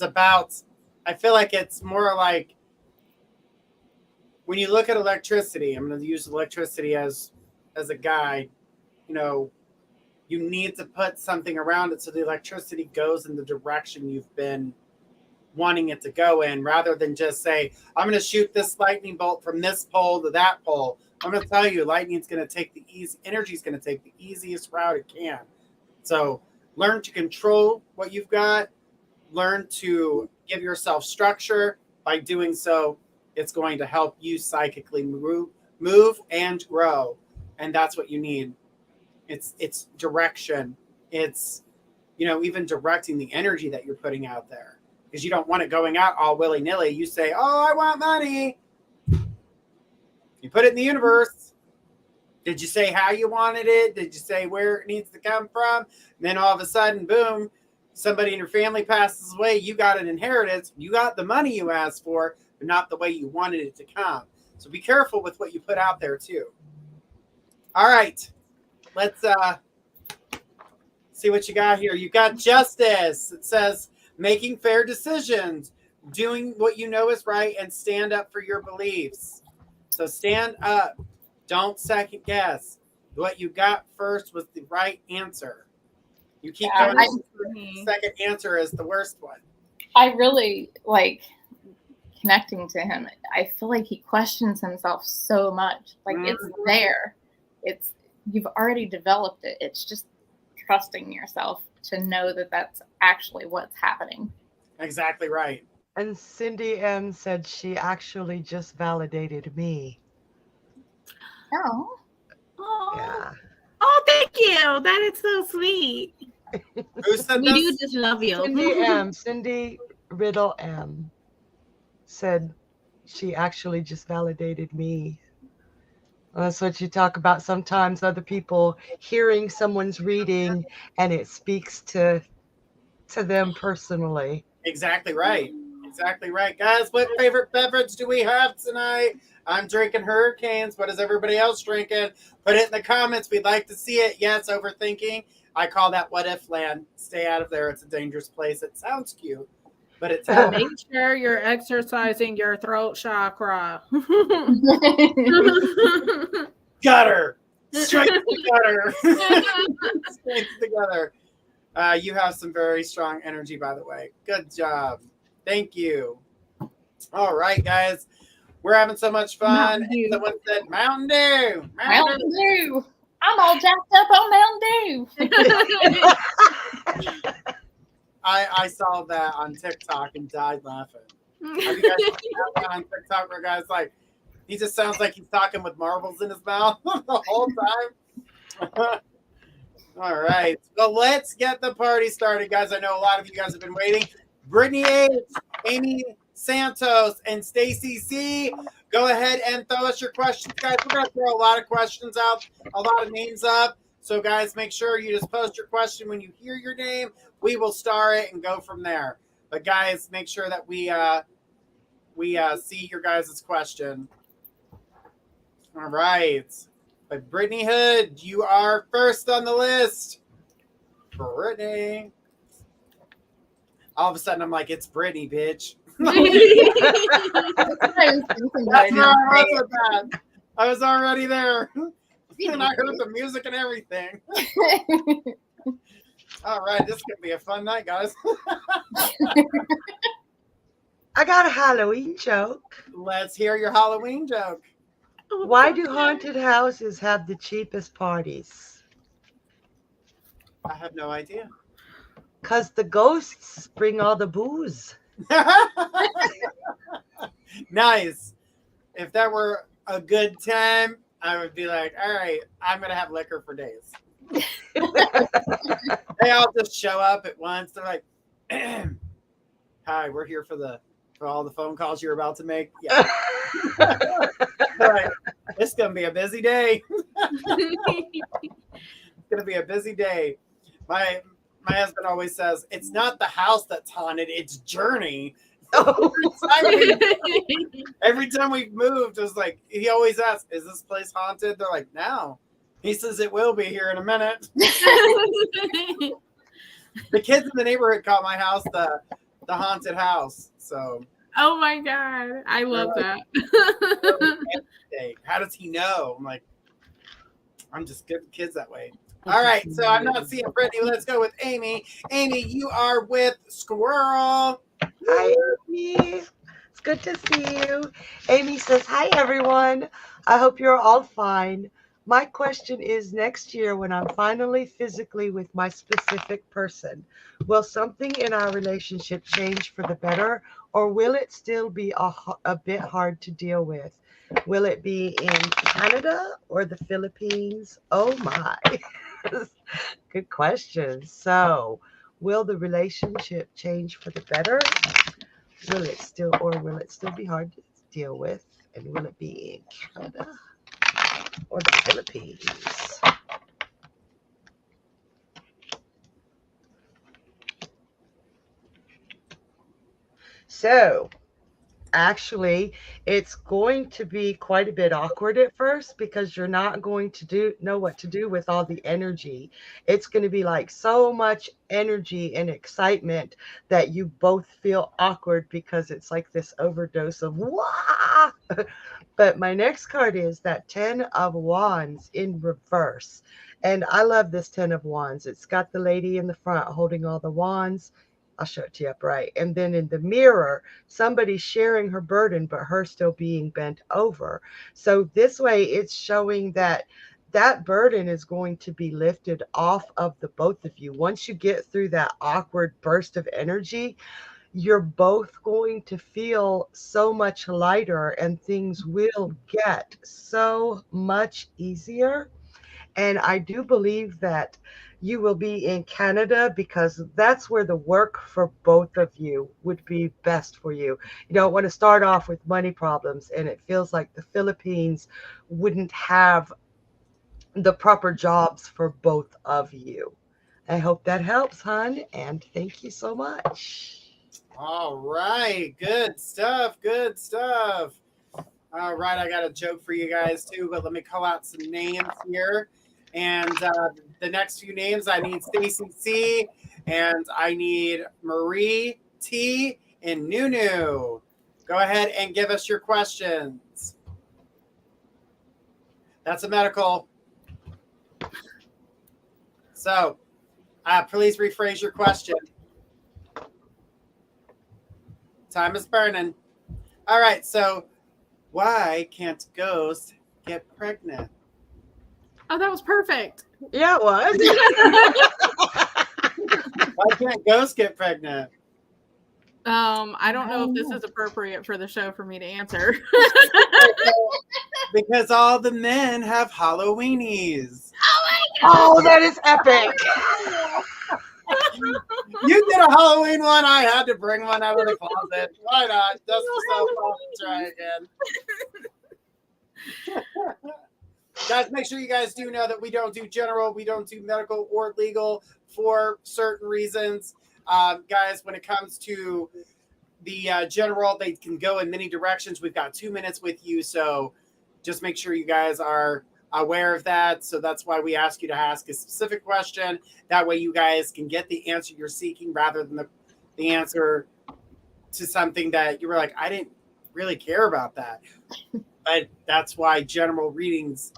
feel like it's more like when you look at electricity, I'm going to use electricity as a guide, you need to put something around it so the electricity goes in the direction you've been wanting it to go in, rather than just say, I'm going to shoot this lightning bolt from this pole to that pole. I'm going to tell you, lightning's going to take energy's going to take the easiest route it can. So learn to control what you've got. Learn to give yourself structure. By doing so, it's going to help you psychically move and grow. And that's what you need. It's direction. It's, even directing the energy that you're putting out there. Because you don't want it going out all willy-nilly. You say, oh, I want money. You put it in the universe. Did you say how you wanted it? Did you say where it needs to come from? And then all of a sudden, boom, somebody in your family passes away. You got an inheritance. You got the money you asked for, but not the way you wanted it to come. So be careful with what you put out there, too. All right. Let's see what you got here. You got justice. It says, making fair decisions, doing what you know is right, and stand up for your beliefs. So stand up. Don't second guess. What you got first was the right answer. You keep going. Second answer is the worst one. I really like connecting to him. I feel like he questions himself so much. Like it's there. You've already developed it. It's just trusting yourself to know that that's actually what's happening. Exactly right. And Cindy M said she actually just validated me. Oh. Yeah. Oh, thank you. That is so sweet. Who said We this? do just love you. Cindy Riddle M said she actually just validated me. That's what you talk about sometimes, other people hearing someone's reading and it speaks to them personally. Exactly right. Exactly right. Guys, what favorite beverage do we have tonight? I'm drinking Hurricanes. What is everybody else drinking? Put it in the comments. We'd like to see it. Yes, overthinking. I call that what if land. Stay out of there. It's a dangerous place. It sounds cute, but it's Make sure you're exercising your throat chakra. gutter. Strength together. Strength together. You have some very strong energy, by the way. Good job. Thank you. All right, guys. We're having so much fun. Someone said Mountain Dew. Mountain Dew. I'm all jacked up on Mountain Dew. I saw that on TikTok and died laughing. Have you guys seen that on TikTok where guys like, he just sounds like he's talking with marbles in his mouth the whole time? All right. Well, let's get the party started, guys. I know a lot of you guys have been waiting. Brittany H, Amy Santos, and Stacy C. Go ahead and throw us your questions, guys. We're going to throw a lot of questions out, a lot of names up. So, guys, make sure you just post your question when you hear your name. We will star it and go from there. But, guys, make sure that we see your guys' question. All right. But Brittany Hood, you are first on the list. Brittany. All of a sudden, I'm like, it's Brittany, bitch. That's where I was with that. I was already there. And I heard the music and everything. All right, this is going to be a fun night, guys. I got a Halloween joke. Let's hear your Halloween joke. Why do haunted houses have the cheapest parties? I have no idea. Because the ghosts bring all the booze. Nice. If that were a good time, I would be like, all right, I'm going to have liquor for days. They all just show up at once. They're like, hi, we're here for all the phone calls you're about to make. Yeah. Right. It's going to be a busy day. It's going to be a busy day. My husband always says, it's not the house that's haunted, it's Journey. Every time we've moved, it's like, he always asks, is this place haunted? They're like, no. He says it will be here in a minute. The kids in the neighborhood call my house the haunted house. So. Oh my God. I love that. How does he know? I'm like, I'm just good with kids that way. All right, so I'm not seeing Brittany. Let's go with Amy. Amy, you are with Skwirl. Hi. Me. It's good to see you. Amy says, hi, everyone. I hope you're all fine. My question is next year, when I'm finally physically with my specific person, will something in our relationship change for the better, or will it still be a bit hard to deal with? Will it be in Canada or the Philippines? Oh, my. Good question. So, will the relationship change for the better? Will it still be hard to deal with? And will it be in Canada or the Philippines? So, actually, it's going to be quite a bit awkward at first because you're not going to know what to do with all the energy. It's going to be like so much energy and excitement that you both feel awkward because it's like this overdose of wah. But my next card is that 10 of Wands in reverse. And I love this 10 of Wands. It's got the lady in the front holding all the wands. I'll show it to you upright. And then in the mirror, somebody's sharing her burden, but her still being bent over. So this way it's showing that that burden is going to be lifted off of the both of you. Once you get through that awkward burst of energy, you're both going to feel so much lighter and things will get so much easier. And I do believe that you will be in Canada because that's where the work for both of you would be best for you. You don't want to start off with money problems, and it feels like the Philippines wouldn't have the proper jobs for both of you. I hope that helps, hon, and thank you so much. All right. Good stuff. Good stuff. All right. I got a joke for you guys too, but let me call out some names here. And the next few names, I need Stacy C, and I need Marie T, and Nunu. Go ahead and give us your questions. That's a medical. So please rephrase your question. Time is burning. All right. So why can't ghosts get pregnant? Oh, that was perfect. Yeah, it was. Why can't ghosts get pregnant? I don't know if this is appropriate for the show for me to answer. Because all the men have Halloweenies. Oh my god! Oh, that is epic. You did a Halloween one. I had to bring one out of the closet. Why not? Just for so try again. Guys, make sure you guys do know that we don't do general, we don't do medical or legal for certain reasons. Guys, when it comes to the general, they can go in many directions. We've got 2 minutes with you, so just make sure you guys are aware of that. So that's why we ask you to ask a specific question. That way you guys can get the answer you're seeking rather than the answer to something that you were like, I didn't really care about that. But that's why general readings,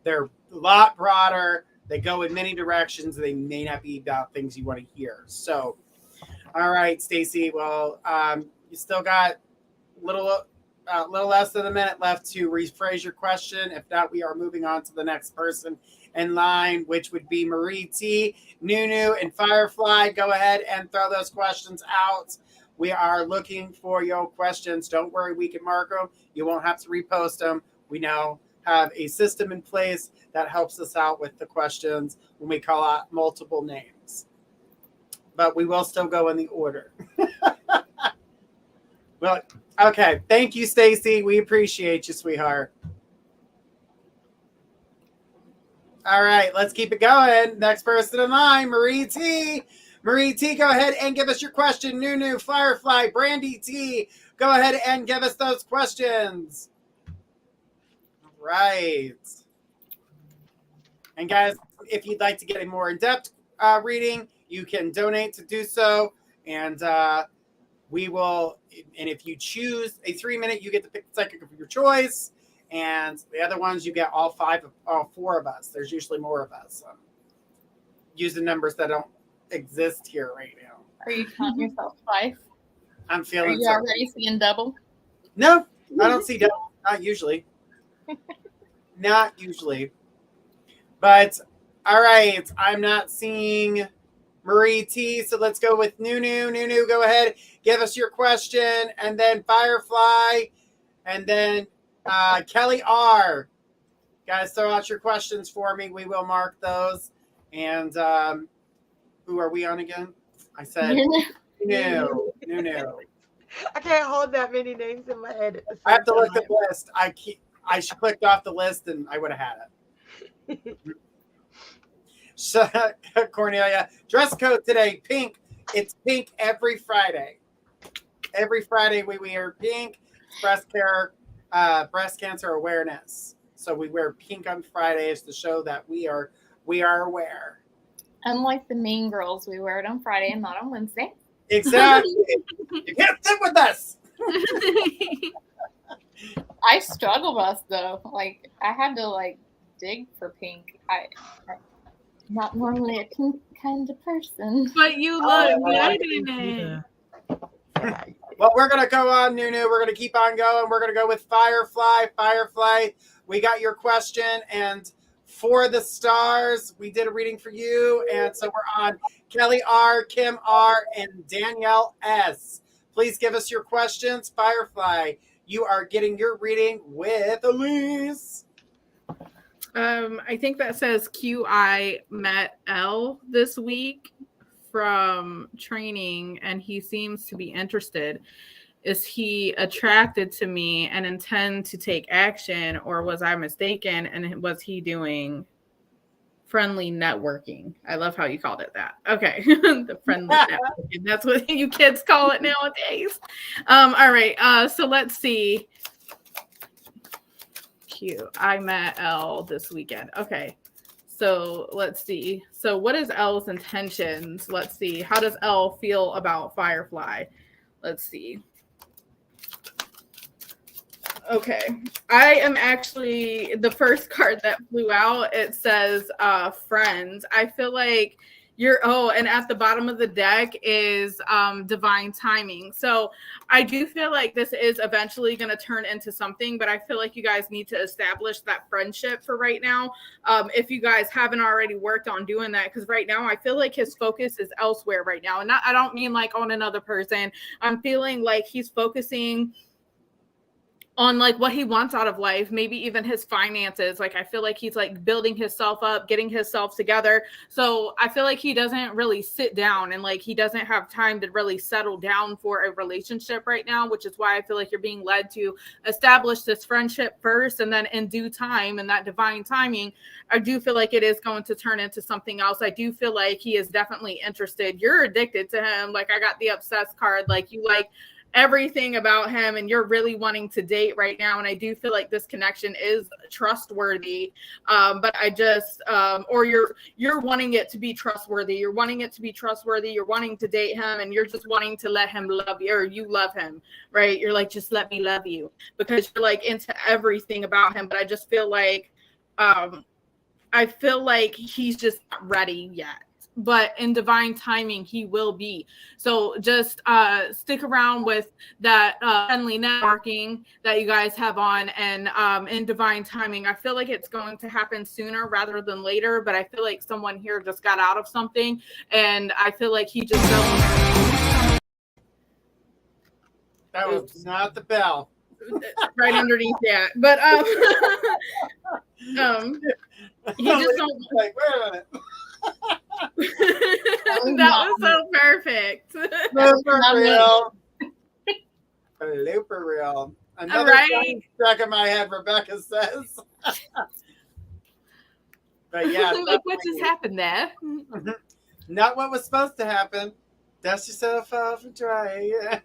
they're a lot broader. They go in many directions. They may not be about things you want to hear. So, all right, Stacy. Well, you still got a little less than a minute left to rephrase your question. If not, we are moving on to the next person in line, which would be Marie T, Nunu, and Firefly. Go ahead and throw those questions out. We are looking for your questions. Don't worry, we can mark them. You won't have to repost them. We now have a system in place that helps us out with the questions when we call out multiple names. But we will still go in the order. Well, okay. Thank you, Stacy. We appreciate you, sweetheart. All right, let's keep it going. Next person in line, Marie T. Marie T, go ahead and give us your question. Nunu, Firefly, Brandy T, go ahead and give us those questions. All right. And guys, if you'd like to get a more in-depth reading, you can donate to do so. And we will, and if you choose a 3-minute, you get to pick the psychic of your choice. And the other ones, you get all 4 of us. There's usually more of us. Using numbers that don't exist here right now. Are you counting yourself twice? I'm Are feeling you so. already seeing double? No, I don't see double. Not usually. Not usually. But all right, I'm not seeing Marie T. So let's go with Nunu. Nunu, go ahead, give us your question, and then Firefly, and then Kelly R. Guys, throw out your questions for me. We will mark those. And who are we on again? I said Nunu. Nunu. I can't hold that many names in my head at the same I have to look time. at the list. I clicked off the list and I would have had it. So, Cornelia, dress code today, pink. It's pink every Friday. Every Friday we wear pink. Breast cancer awareness. So we wear pink on Fridays to show that we are aware. Unlike the Mean Girls, we wear it on Friday and not on Wednesday. Exactly. You can't sit with us. I struggle bus though. Like I had to dig for pink. I'm not normally a pink kind of person. But you look good in it. Well, we're going to go on, Nunu. We're going to keep on going. We're going to go with Firefly. Firefly, we got your question. And for the stars, we did a reading for you. And so we're on Kelly R., Kim R., and Danielle S. Please give us your questions. Firefly, you are getting your reading with Elise. I think that says QI met L this week from training, and he seems to be interested. Is he attracted to me and intend to take action, or was I mistaken? And was he doing friendly networking? I love how you called it that. Okay. The friendly networking. That's what you kids call it nowadays. All right. So let's see. Cute. I met L this weekend. Okay. So let's see. So what is L's intentions? Let's see. How does L feel about Firefly? Let's see. Okay. I am actually the first card that flew out. It says friends. I feel like and at the bottom of the deck is divine timing. So I do feel like this is eventually going to turn into something, but I feel like you guys need to establish that friendship for right now. If you guys haven't already worked on doing that, because right now I feel like his focus is elsewhere right now. And I don't mean like on another person. I'm feeling like he's focusing on like what he wants out of life, maybe even his finances. Like I feel like he's like building himself up, getting himself together. So I feel like he doesn't really sit down and like he doesn't have time to really settle down for a relationship right now, which is why I feel like you're being led to establish this friendship first, and then in due time and that divine timing, I do feel like it is going to turn into something else. I do feel like he is definitely interested. You're addicted to him. Like I got the obsessed card. Like you like everything about him and you're really wanting to date right now. And I do feel like this connection is trustworthy. But I just, or you're wanting it to be trustworthy. You're wanting it to be trustworthy. You're wanting to date him and you're just wanting to let him love you, or you love him, right? You're like, just let me love you, because you're like into everything about him. But I just feel like, he's just not ready yet. But in divine timing, he will be. So just stick around with that friendly networking that you guys have on. And in divine timing, I feel like it's going to happen sooner rather than later. But I feel like someone here just got out of something. And I feel like he just That was not the bell. right underneath that. But he just don't like, wait a minute. That was so perfect. Blooper reel. Blooper reel. Another Right? track in my head, Rebecca says. But yeah. Like, what just happened there? Not what was supposed to happen. Dust yourself off and try again.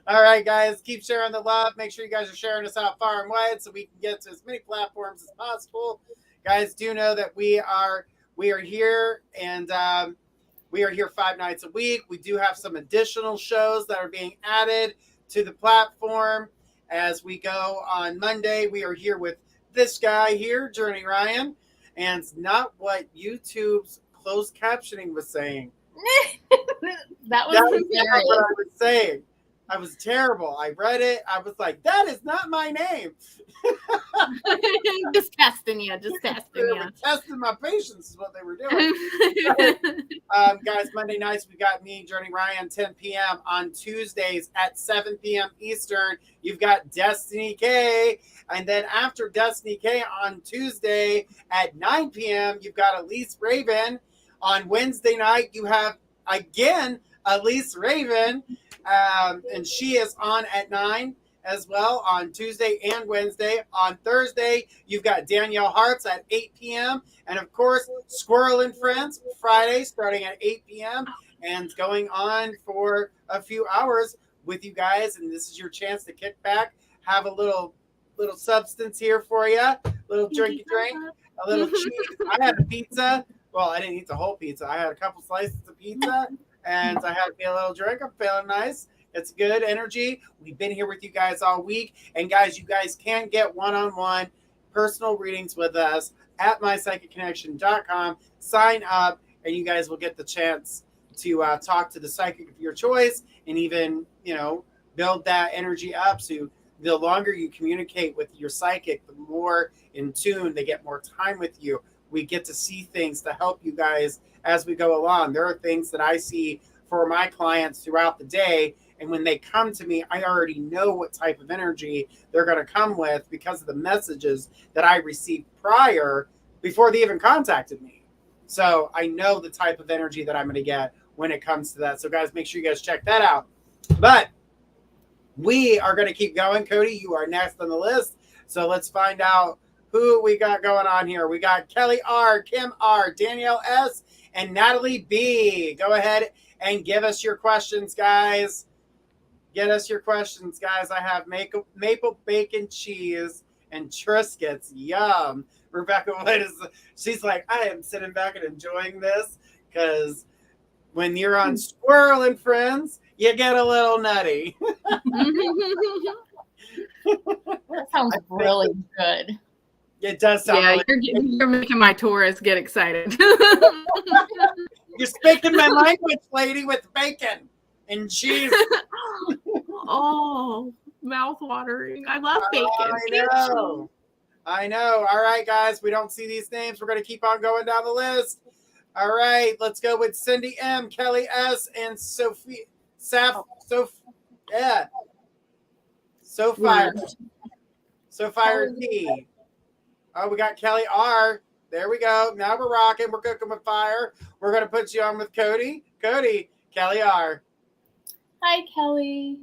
All right, guys, keep sharing the love. Make sure you guys are sharing us out far and wide so we can get to as many platforms as possible. Guys, do know that we are here, and we are here 5 nights a week. We do have some additional shows that are being added to the platform as we go on Monday. We are here with this guy here, Journey Ryan, and it's not what YouTube's closed captioning was saying. That was That was not hilarious. what I was saying. I was terrible. I read it. I was like, that is not my name. Just testing you. Just They testing you. were testing my patience is what they were doing. Guys, Monday nights, we got me, Journey Ryan, 10 p.m. On Tuesdays at 7 p.m. Eastern, you've got Destiny K. And then after Destiny K on Tuesday at 9 p.m., you've got Elise Raven. On Wednesday night, you have, again, Elise Raven. And she is on at 9 as well on Tuesday and Wednesday. On Thursday, you've got Danielle Hartz at 8 p.m. And of course, Skwirl and Friends, Friday starting at 8 p.m. and going on for a few hours with you guys. And this is your chance to kick back, have a little substance here for you, a little drinky drink, a little cheese. I had a pizza. Well, I didn't eat the whole pizza. I had a couple slices of pizza, and I had a little drink. I'm feeling nice. It's good energy. We've been here with you guys all week. And guys, you guys can get one-on-one personal readings with us at mypsychicconnection.com. Sign up, and you guys will get the chance to talk to the psychic of your choice and even, build that energy up. So the longer you communicate with your psychic, the more in tune they get more time with you. We get to see things to help you guys as we go along. There are things that I see for my clients throughout the day. And when they come to me, I already know what type of energy they're going to come with because of the messages that I received prior before they even contacted me. So I know the type of energy that I'm going to get when it comes to that. So guys, make sure you guys check that out. But we are going to keep going. Cody, you are next on the list. So let's find out who we got going on here. We got Kelly R, Kim R, Danielle S, and Natalie B. Go ahead and give us your questions, guys. Get us your questions, guys. I have maple bacon cheese and Triscuits. Yum. Rebecca White she's like, I am sitting back and enjoying this because when you're on Skwirl and Friends, you get a little nutty. That sounds really good. It does sound Yeah, really you're making my tourists get excited. You're speaking my language, lady, with bacon and cheese. Oh, mouth watering. I love bacon. I know. All right, guys. We don't see these names. We're going to keep on going down the list. All right. Let's go with Cindy M, Kelly S, and Sophie. Sapphire T. Oh, we got Kelly R. There we go. Now we're rocking. We're cooking with fire. We're going to put you on with Cody. Cody, Kelly R. Hi, Kelly.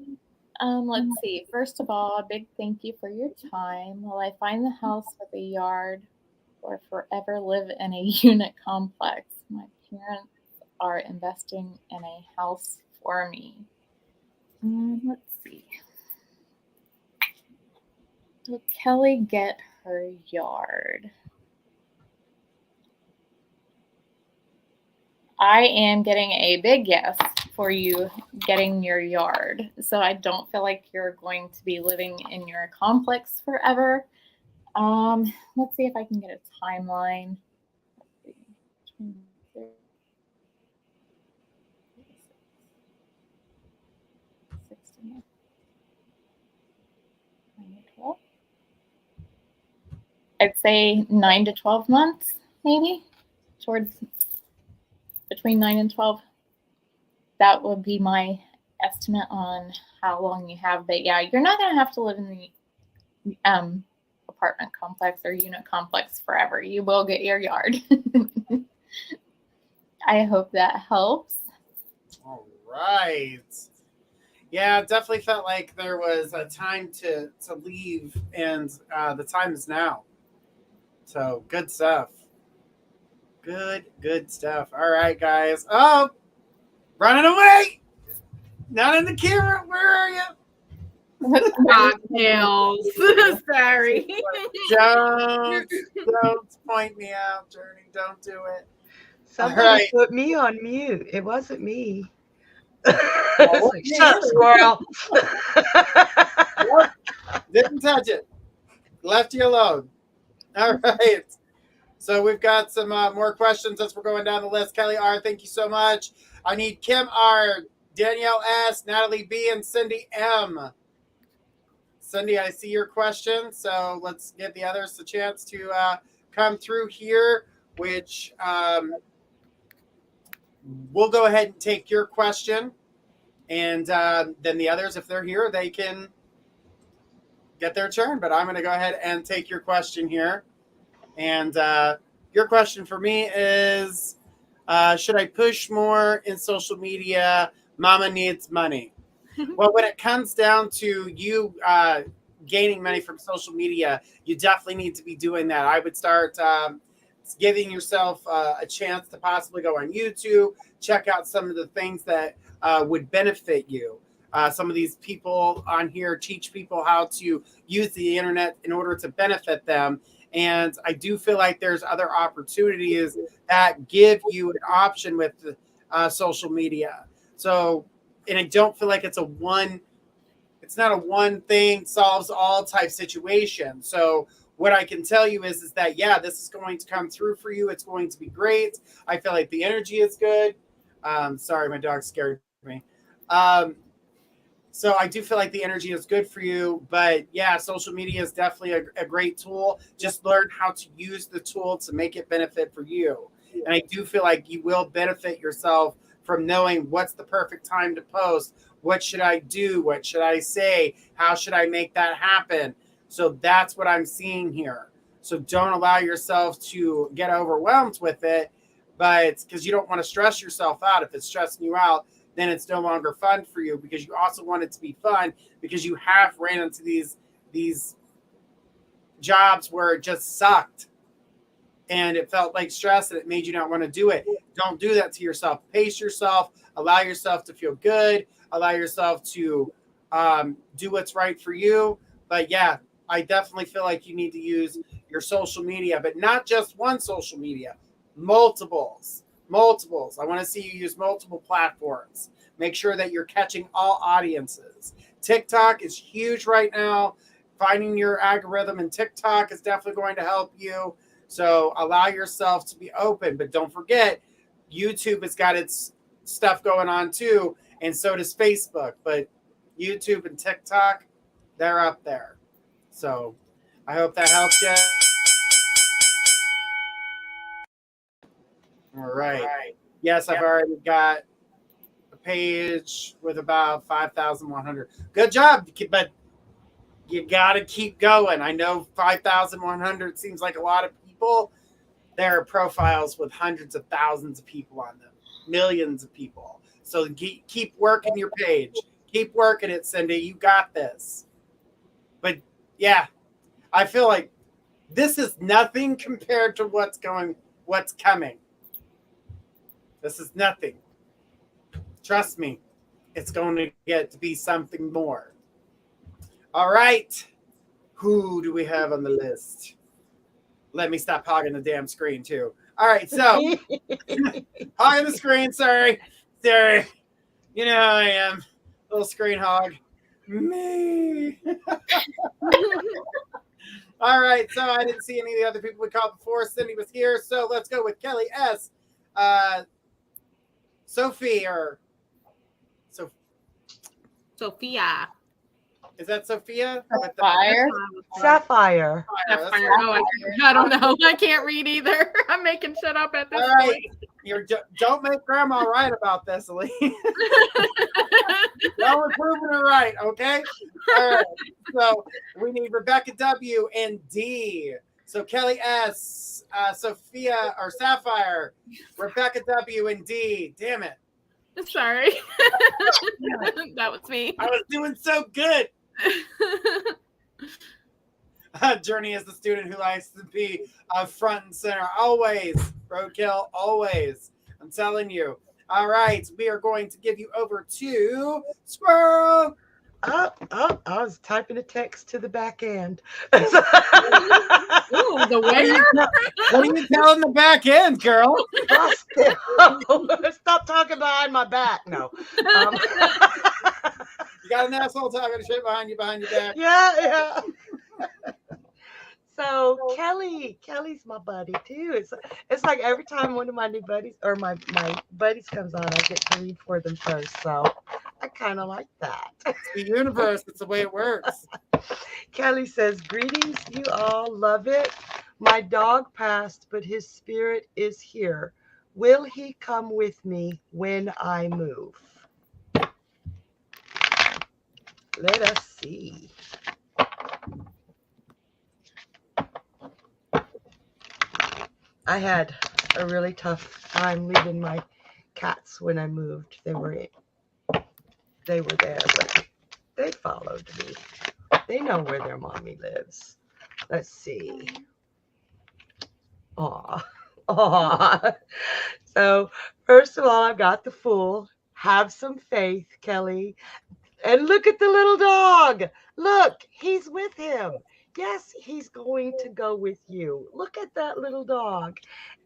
Let's see. First of all, a big thank you for your time. Will I find the house with a yard or forever live in a unit complex? My parents are investing in a house for me. Let's see. Will Kelly get her yard? I am getting a big yes for you getting your yard. So I don't feel like you're going to be living in your complex forever. Let's see if I can get a timeline. I'd say 9 to 12 months, maybe, towards between 9 and 12. That would be my estimate on how long you have. But yeah, you're not going to have to live in the apartment complex or unit complex forever. You will get your yard. I hope that helps. All right. Yeah, it definitely felt like there was a time to leave, and the time is now. So good stuff. Good stuff. All right, guys. Oh, running away. Not in the camera. Where are you? Cocktails. Sorry. Don't point me out, Journey. Don't do it. Somebody put me on mute. It wasn't me. It's like, shut up, squirrel. Nope. Didn't touch it. Left you alone. All right. So we've got some more questions as we're going down the list. Kelly R, thank you so much. I need Kim R, Danielle S, Natalie B, and Cindy M. Cindy, I see your question, so let's give the others a chance to come through here, which we'll go ahead and take your question. And then the others, if they're here, they can get their turn. But I'm going to go ahead and take your question here. And your question for me is, should I push more in social media? Mama needs money. Well, when it comes down to you gaining money from social media, you definitely need to be doing that. I would start giving yourself a chance to possibly go on YouTube, check out some of the things that would benefit you. Some of these people on here teach people how to use the internet in order to benefit them. And I do feel like there's other opportunities that give you an option with social media. So, and I don't feel like it's not a one thing solves all type situation. So what I can tell you is that, yeah, this is going to come through for you. It's going to be great. I feel like the energy is good. Sorry, my dog scared me. So I do feel like the energy is good for you, but yeah, social media is definitely a great tool. Just learn how to use the tool to make it benefit for you. And I do feel like you will benefit yourself from knowing what's the perfect time to post. What should I do? What should I say? How should I make that happen? So that's what I'm seeing here. So don't allow yourself to get overwhelmed with it, but because you don't want to stress yourself out. If it's stressing you out, then it's no longer fun for you, because you also want it to be fun, because you have ran into these jobs where it just sucked and it felt like stress and it made you not want to do it. Don't do that to yourself. Pace yourself. Allow yourself to feel good. Allow yourself to do what's right for you. But yeah, I definitely feel like you need to use your social media, but not just one social media, multiples. I want to see you use multiple platforms. Make sure that you're catching all audiences. TikTok is huge right now. Finding your algorithm in TikTok is definitely going to help you. So allow yourself to be open, but don't forget, YouTube has got its stuff going on too, and so does Facebook. But YouTube and TikTok, they're up there. So I hope that helps you. All right. Yes, I've already got a page with about 5,100. Good job, but you got to keep going. I know 5,100 seems like a lot of people. There are profiles with hundreds of thousands of people on them, millions of people. So keep working your page. Keep working it, Cindy. You got this. But yeah, I feel like this is nothing compared to what's coming. This is nothing. Trust me, it's going to get to be something more. All right. Who do we have on the list? Let me stop hogging the damn screen too. All right, so hogging the screen, sorry. You know how I am. Little screen hog. Me. All right, so I didn't see any of the other people we called before. Cindy was here, so let's go with Kelly S. Sophia. Is that Sophia? Fire. Sapphire. I don't know. I can't read either. I'm making shit up at this point. Don't make grandma right about this, Aline. No, we're proving her right, okay? All right. So we need Rebecca W and D. So Kelly S, Sophia or Sapphire, Rebecca W and D. Damn it. Sorry. That was me. I was doing so good. Journey is the student who likes to be front and center. Always. Roadkill, always. I'm telling you. All right. We are going to give you over to Skwirl. I was typing a text to the back end. Ooh, the winner? What are you telling the back end, girl? Stop talking behind my back. No. You got an asshole talking shit behind your back. Yeah. So So Kelly's my buddy too. It's like every time one of my new buddies or my buddies comes on, I get to read for them first. So I kind of like that. It's the universe. It's the way it works. Kelly says, "Greetings, you all. Love it. My dog passed, but his spirit is here. Will he come with me when I move?" Let us see. I had a really tough time leaving my cats when I moved. They were there, but they followed me. They know where their mommy lives. Let's see. Aw. So first of all, I've got the Fool. Have some faith, Kelly. And look at the little dog. Look, he's with him. Yes, he's going to go with you. Look at that little dog.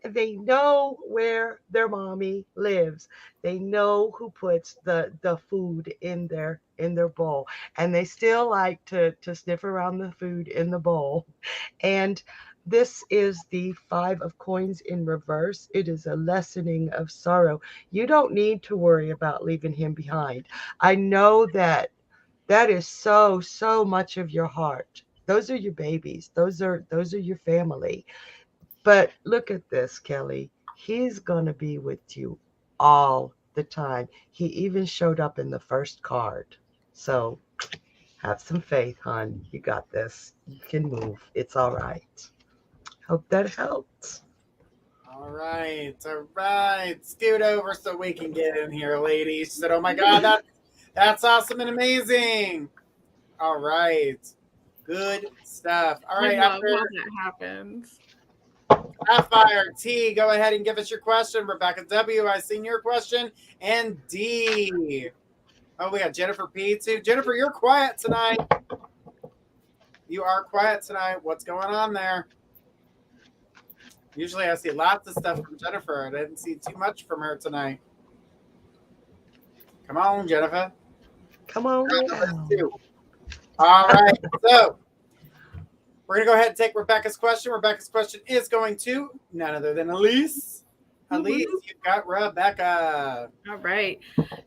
They know where their mommy lives. They know who puts the food in their bowl. And they still like to sniff around the food in the bowl. And this is the 5 of coins in reverse. It is a lessening of sorrow. You don't need to worry about leaving him behind. I know that is so much of your heart. Those are your babies. Those are your family. But look at this, Kelly. He's going to be with you all the time. He even showed up in the first card. So have some faith, hon. You got this. You can move. It's all right. Hope that helps. All right. Scoot over so we can get in here, ladies. She said, "Oh my God, that's awesome and amazing." All right. Good stuff. All right. I love how that happens. Sapphire T, go ahead and give us your question. Rebecca W, I seen your question. And D. Oh, we got Jennifer P too. Jennifer, you're quiet tonight. You are quiet tonight. What's going on there? Usually I see lots of stuff from Jennifer. I didn't see too much from her tonight. Come on, Jennifer. Come on. All right. So we're going to go ahead and take Rebecca's question. Rebecca's question is going to none other than Elise. Elise, you've got Rebecca. All right.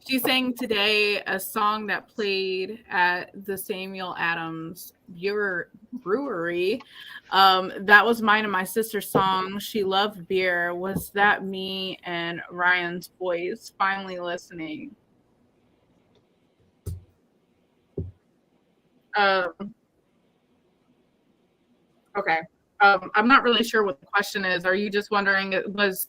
She sang today a song that played at the Samuel Adams Brewery. That was mine and my sister's song. She loved beer. Was that me and Ryan's voice finally listening? Okay. I'm not really sure what the question is. Are you just wondering, it was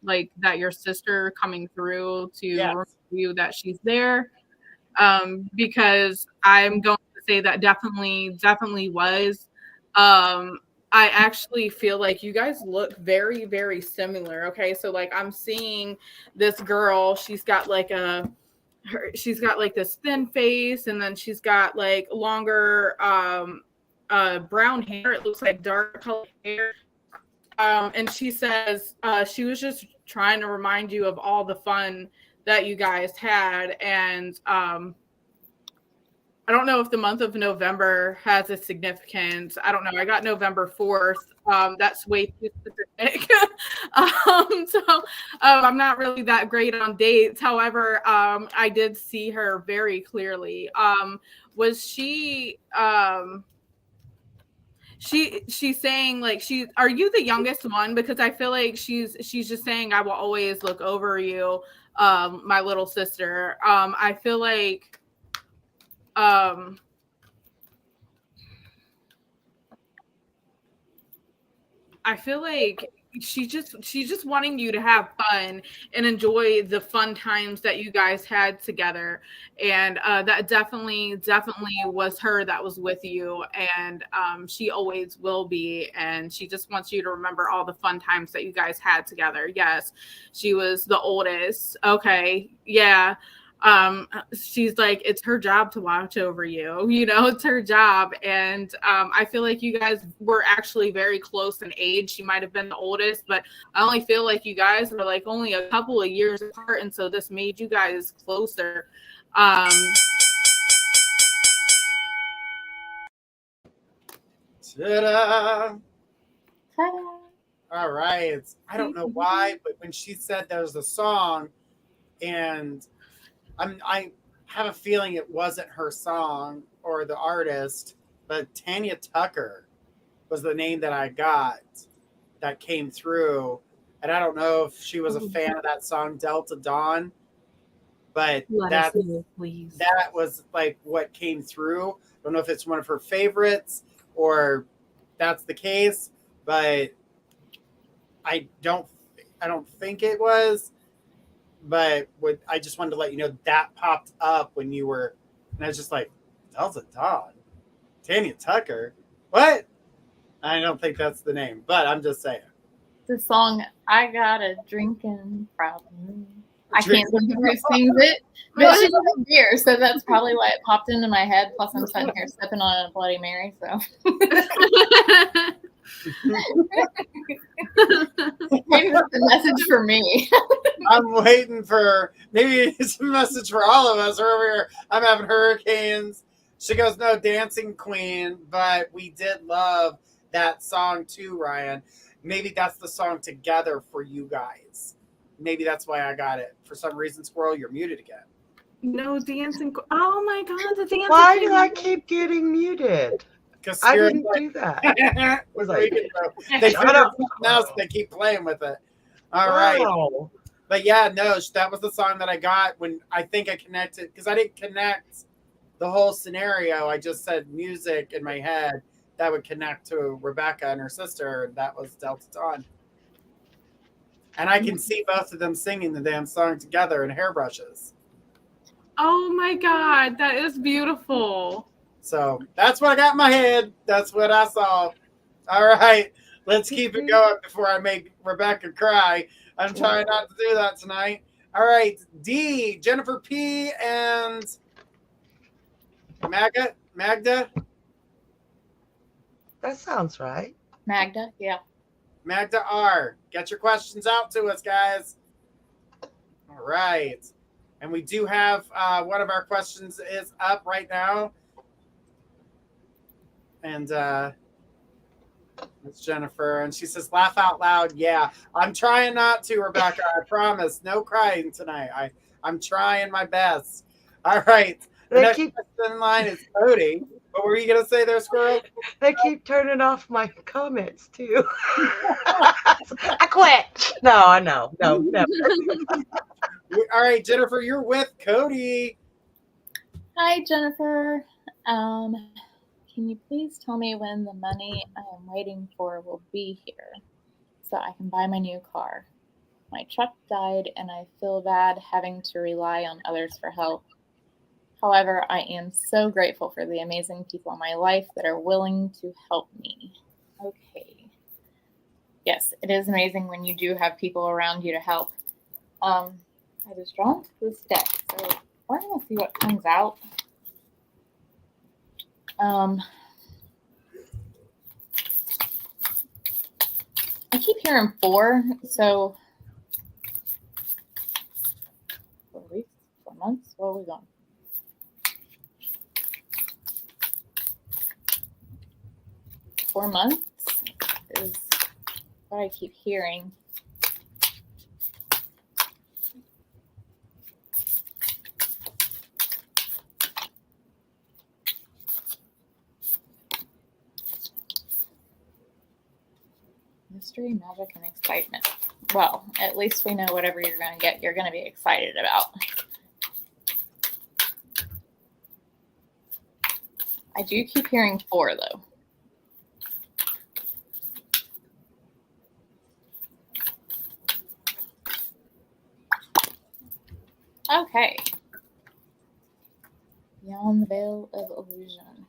like that your sister coming through to remind you that she's there? Because I'm going to say that definitely was. I actually feel like you guys look very, very similar. Okay. So like I'm seeing this girl, she's got like this thin face, and then she's got like longer brown hair. It looks like dark colored hair. And she says she was just trying to remind you of all the fun that you guys had. And I don't know if the month of November has a significance. I don't know. I got November 4th. That's way too specific. I'm not really that great on dates. However, I did see her very clearly. Was she she's saying like are you the youngest one? Because I feel like she's just saying I will always look over you, my little sister. I feel like she's just wanting you to have fun and enjoy the fun times that you guys had together. And that definitely was her that was with you. And she always will be. And she just wants you to remember all the fun times that you guys had together. Yes, she was the oldest. Okay. Yeah. She's like, it's her job to watch over you, it's her job. And I feel like you guys were actually very close in age. She might have been the oldest, but I only feel like you guys were like only a couple of years apart, and so this made you guys closer. Ta-da! Ta-da. All right. I don't know why, but when she said there's a song, and I have a feeling it wasn't her song or the artist, but Tanya Tucker was the name that I got that came through. And I don't know if she was a fan of that song Delta Dawn, but Let us know, please. that was like what came through. I don't know if it's one of her favorites or that's the case, but I don't think it was. But I just wanted to let you know that popped up when you were, and I was just like, Delta Dawn, Tanya Tucker, what? I don't think that's the name, but I'm just saying. The song "I Got a Drinking Problem." I can't think of who sings it, but she loves beer, so that's probably why it popped into my head. Plus, I'm sitting here sipping on a Bloody Mary, so. Maybe that's a message for me. I'm waiting for, maybe it's a message for all of us. Earlier, I'm having hurricanes. She goes, no, Dancing Queen, but we did love that song too, Ryan. Maybe that's the song together for you guys. Maybe that's why I got it. For some reason, Squirrel, you're muted again. No dancing. Oh my God, the dancing. Why do I keep getting muted? Because I didn't do that. Was like, they figured something else. They keep playing with it. All right. wow. But yeah, no, that was the song that I got when I think I connected, because I didn't connect the whole scenario. I just said music in my head that would connect to Rebecca and her sister, and that was Delta Dawn. And I can see both of them singing the damn song together in hairbrushes. Oh my God, that is beautiful. So that's what I got in my head. That's what I saw. All right, let's keep it going before I make Rebecca cry. I'm trying not to do that tonight. All right, D, Jennifer P, and Magda. That sounds right. Magda, yeah. Magda R. Get your questions out to us, guys. All right. And we do have one of our questions is up right now. And it's Jennifer. And she says, laugh out loud. Yeah, I'm trying not to, Rebecca. I promise. No crying tonight. I'm trying my best. All right. The next question in line is Cody. What were you going to say there, Squirrel? They keep turning off my comments, too. I quit. No, I know. No, never. All right, Jennifer, you're with Cody. Hi, Jennifer. Can you please tell me when the money I am waiting for will be here so I can buy my new car? My truck died and I feel bad having to rely on others for help. However, I am so grateful for the amazing people in my life that are willing to help me. Okay. Yes, it is amazing when you do have people around you to help. I was drawn to this deck, so we're going to see what comes out. I keep hearing 4, so 4 weeks, 4 months, where are we going? 4 months is what I keep hearing. Mystery, magic, and excitement. Well, at least we know whatever you're going to get, you're going to be excited about. I do keep hearing 4, though. Okay. Beyond the Veil of Illusion.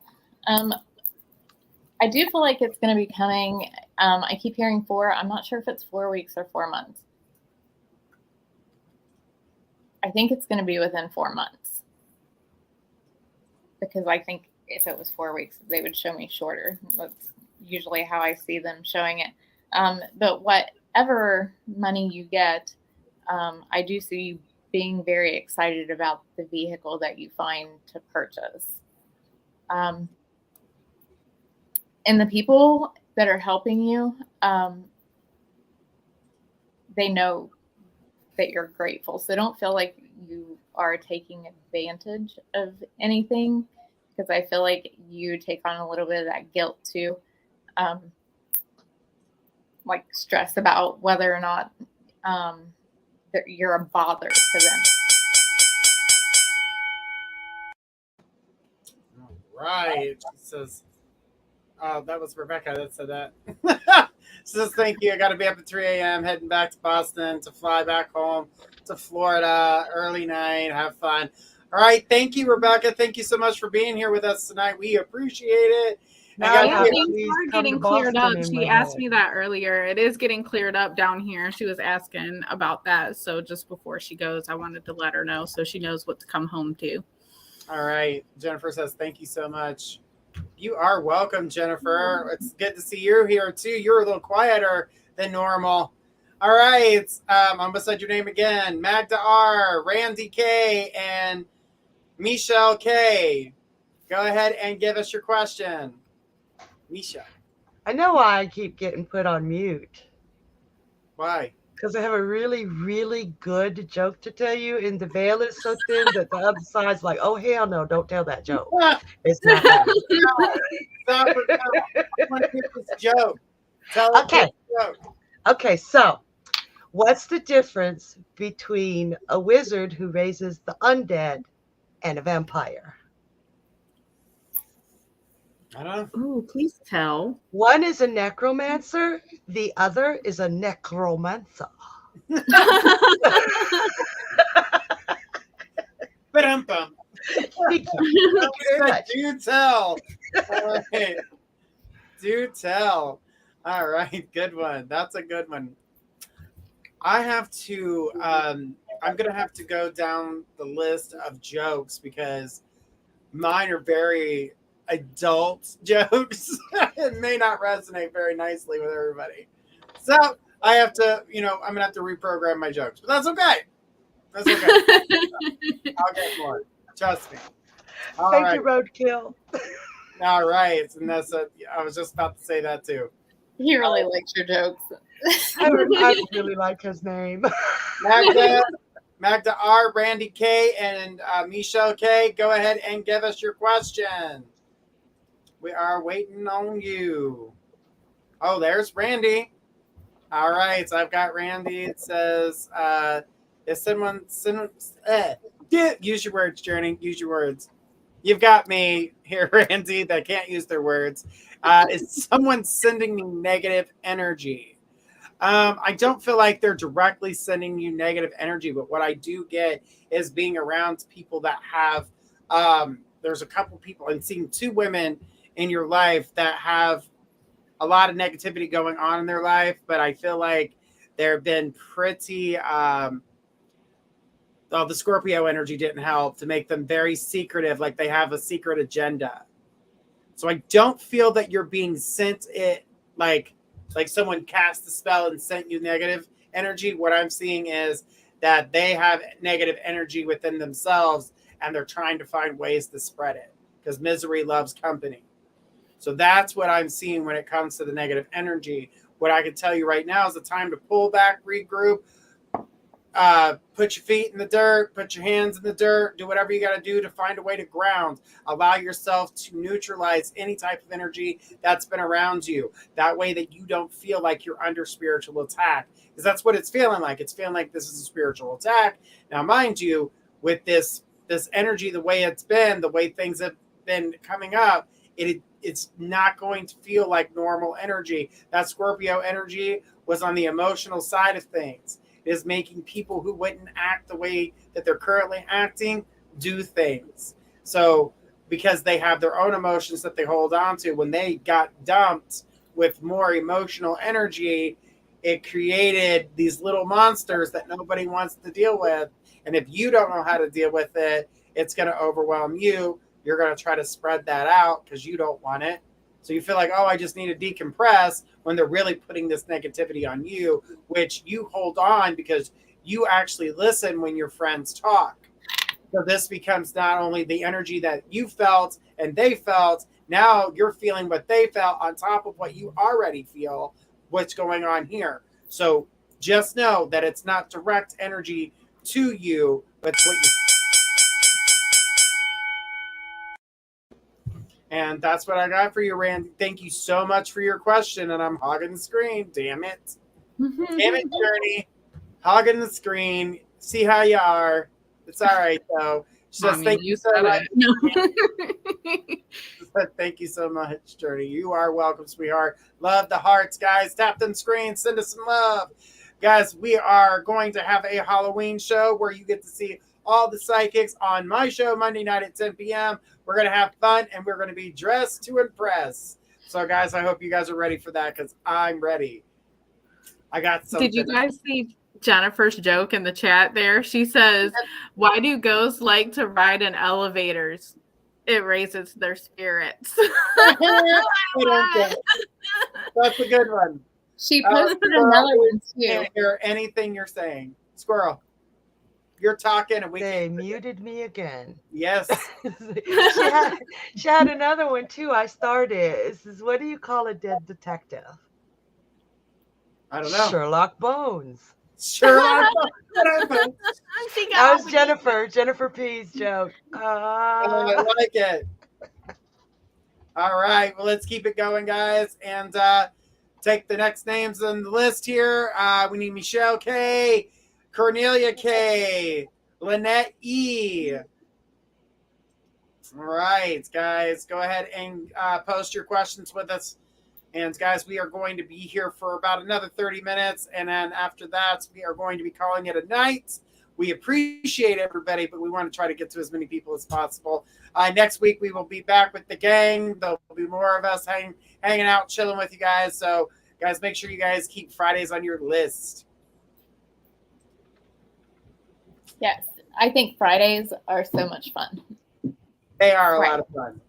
I do feel like it's going to be coming. I keep hearing 4. I'm not sure if it's 4 weeks or 4 months. I think it's going to be within 4 months. Because I think if it was 4 weeks, they would show me shorter. That's usually how I see them showing it. But whatever money you get, I do see you being very excited about the vehicle that you find to purchase. And the people that are helping you, they know that you're grateful. So don't feel like you are taking advantage of anything, because I feel like you take on a little bit of that guilt too. Like stress about whether or not that you're a bother to them. All right. She says, oh, that was Rebecca that said that. She says, thank you. I got to be up at 3 a.m. heading back to Boston to fly back home to Florida. Early night. Have fun. All right. Thank you, Rebecca. Thank you so much for being here with us tonight. We appreciate it. Now Yeah, please things are come to getting cleared up. Boston in She my asked head. me that earlier. It is getting cleared up down here. She was asking about that. So just before she goes, I wanted to let her know so she knows what to come home to. All right. Jennifer says, thank you so much. You are welcome, Jennifer. It's good to see you here, too. You're a little quieter than normal. All right. I'm beside your name again. Magda R., Randy K., and Michelle K. Go ahead and give us your question. Misha. I know why I keep getting put on mute. Why? Because I have a really, really good joke to tell you, and the veil is so thin that the other side's like, oh, hell no, don't tell that joke. It's not funny. Stop it. I want to hear this joke. Tell us Okay. this joke. Okay, so what's the difference between a wizard who raises the undead and a vampire? I don't know. Ooh, please tell. One is a necromancer, the other is a necromancer. Ba-dum-bum. Thank you. Thank you very much. Do tell. All right. Do tell. All right. Good one. That's a good one. I have to, I'm going to have to go down the list of jokes because mine are very adult jokes. It may not resonate very nicely with everybody. So I have to, I'm going to have to reprogram my jokes, but that's okay. That's okay. I'll get more. Trust me. All Thank right. you, Roadkill. All right. And I was just about to say that too. He really likes your jokes. I really like his name. Magda R., Randy K., and Michelle K., go ahead and give us your question. We are waiting on you. Oh, there's Randy. All right, so I've got Randy. It says, is someone use your words, Journey. Use your words. You've got me here, Randy, that can't use their words. Is someone sending me negative energy? I don't feel like they're directly sending you negative energy, but what I do get is being around people that have, there's a couple people and seeing two women in your life that have a lot of negativity going on in their life, but I feel like they've been pretty, the Scorpio energy didn't help to make them very secretive, like they have a secret agenda. So I don't feel that you're being sent it like someone cast the spell and sent you negative energy. What I'm seeing is that they have negative energy within themselves and they're trying to find ways to spread it because misery loves company. So that's what I'm seeing when it comes to the negative energy. What I can tell you right now is the time to pull back, regroup, put your feet in the dirt, put your hands in the dirt, do whatever you got to do to find a way to ground. Allow yourself to neutralize any type of energy that's been around you. That way that you don't feel like you're under spiritual attack. Because that's what it's feeling like. It's feeling like this is a spiritual attack. Now, mind you, with this energy, the way it's been, the way things have been coming up, it's not going to feel like normal energy. That Scorpio energy was on the emotional side of things. Is making people who wouldn't act the way that they're currently acting do things. So because they have their own emotions that they hold on to, when they got dumped with more emotional energy, it created these little monsters that nobody wants to deal with. And if you don't know how to deal with it, it's going to overwhelm you. You're going to try to spread that out because you don't want it. So you feel like, oh, I just need to decompress when they're really putting this negativity on you, which you hold on because you actually listen when your friends talk. So this becomes not only the energy that you felt and they felt, Now you're feeling what they felt on top of what you already feel, what's going on here. So just know that it's not direct energy to you, but what you. And that's what I got for you, Randy. Thank you so much for your question. And I'm hogging the screen. Damn it. Damn it, Journey. Hogging the screen. See how you are. It's all right, though. Just thank you so much. Thank you so much, Journey. You are welcome, sweetheart. Love the hearts, guys. Tap them screens. Send us some love. Guys, we are going to have a Halloween show where you get to see all the psychics on my show Monday night at 10 p.m. We're going to have fun, and we're going to be dressed to impress. So, guys, I hope you guys are ready for that because I'm ready. I got something. Did you guys see Jennifer's joke in the chat there? She says, why do ghosts like to ride in elevators? It raises their spirits. That's a good one. She posted another one too. Can't hear anything you're saying. Squirrel, you're talking and They muted me again. Yes. she had another one too. I started. It says, what do you call a dead detective? I don't know. Sherlock Bones. Sherlock Bones. That was Jennifer P's joke. I like it. All right. Well, let's keep it going, guys. And take the next names on the list here. We need Michelle K, Cornelia K, Lynette E. All right, guys. Go ahead and post your questions with us. And guys, we are going to be here for about another 30 minutes. And then after that, we are going to be calling it a night. We appreciate everybody, but we want to try to get to as many people as possible. Next week, we will be back with the gang. There'll be more of us hanging out, chilling with you guys. So, guys, make sure you guys keep Fridays on your list. Yes, I think Fridays are so much fun. They are a lot of fun.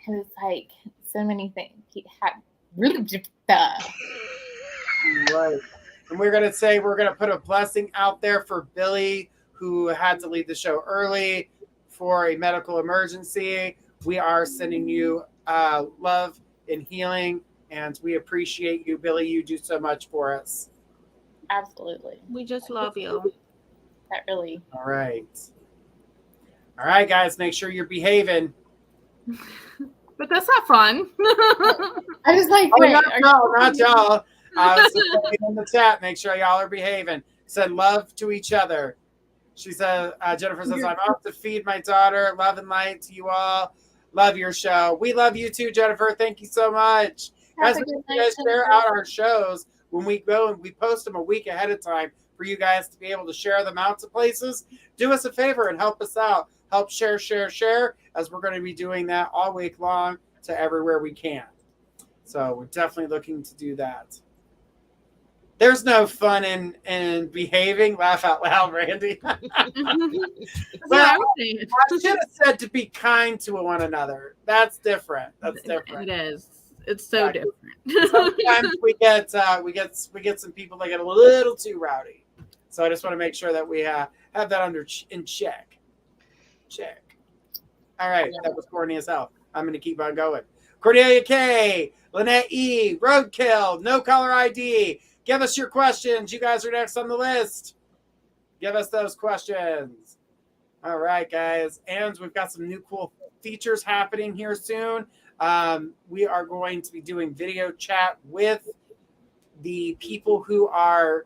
It's like so many things. Right. And we're going to put a blessing out there for Billy, who had to leave the show early for a medical emergency. We are sending you love and healing, and we appreciate you, Billy. You do so much for us. Absolutely. We just love you. That really. All right. All right, guys, make sure you're behaving. But that's not fun. I was like, oh, wait, not y'all. I was in the chat. Make sure y'all are behaving. Said love to each other. She said, Jennifer says, I'm off to feed my daughter. Love and light to you all. Love your show. We love you too, Jennifer. Thank you so much. Guys, you guys share out our shows when we go and we post them a week ahead of time for you guys to be able to share them out to places. Do us a favor and help us out. Help share, as we're going to be doing that all week long to everywhere we can. So we're definitely looking to do that. There's no fun in behaving. Laugh out loud, Randy. Well, I should have said to be kind to one another. That's different. That's different. It is. It's so different. Sometimes we get some people that get a little too rowdy. So I just want to make sure that we have that in check. All right, that was corny as hell. I'm going to keep on going. Cordelia K, Lynette E, Roadkill, No Caller ID. Give us your questions. You guys are next on the list. Give us those questions. All right, guys. And we've got some new cool features happening here soon. We are going to be doing video chat with the people who are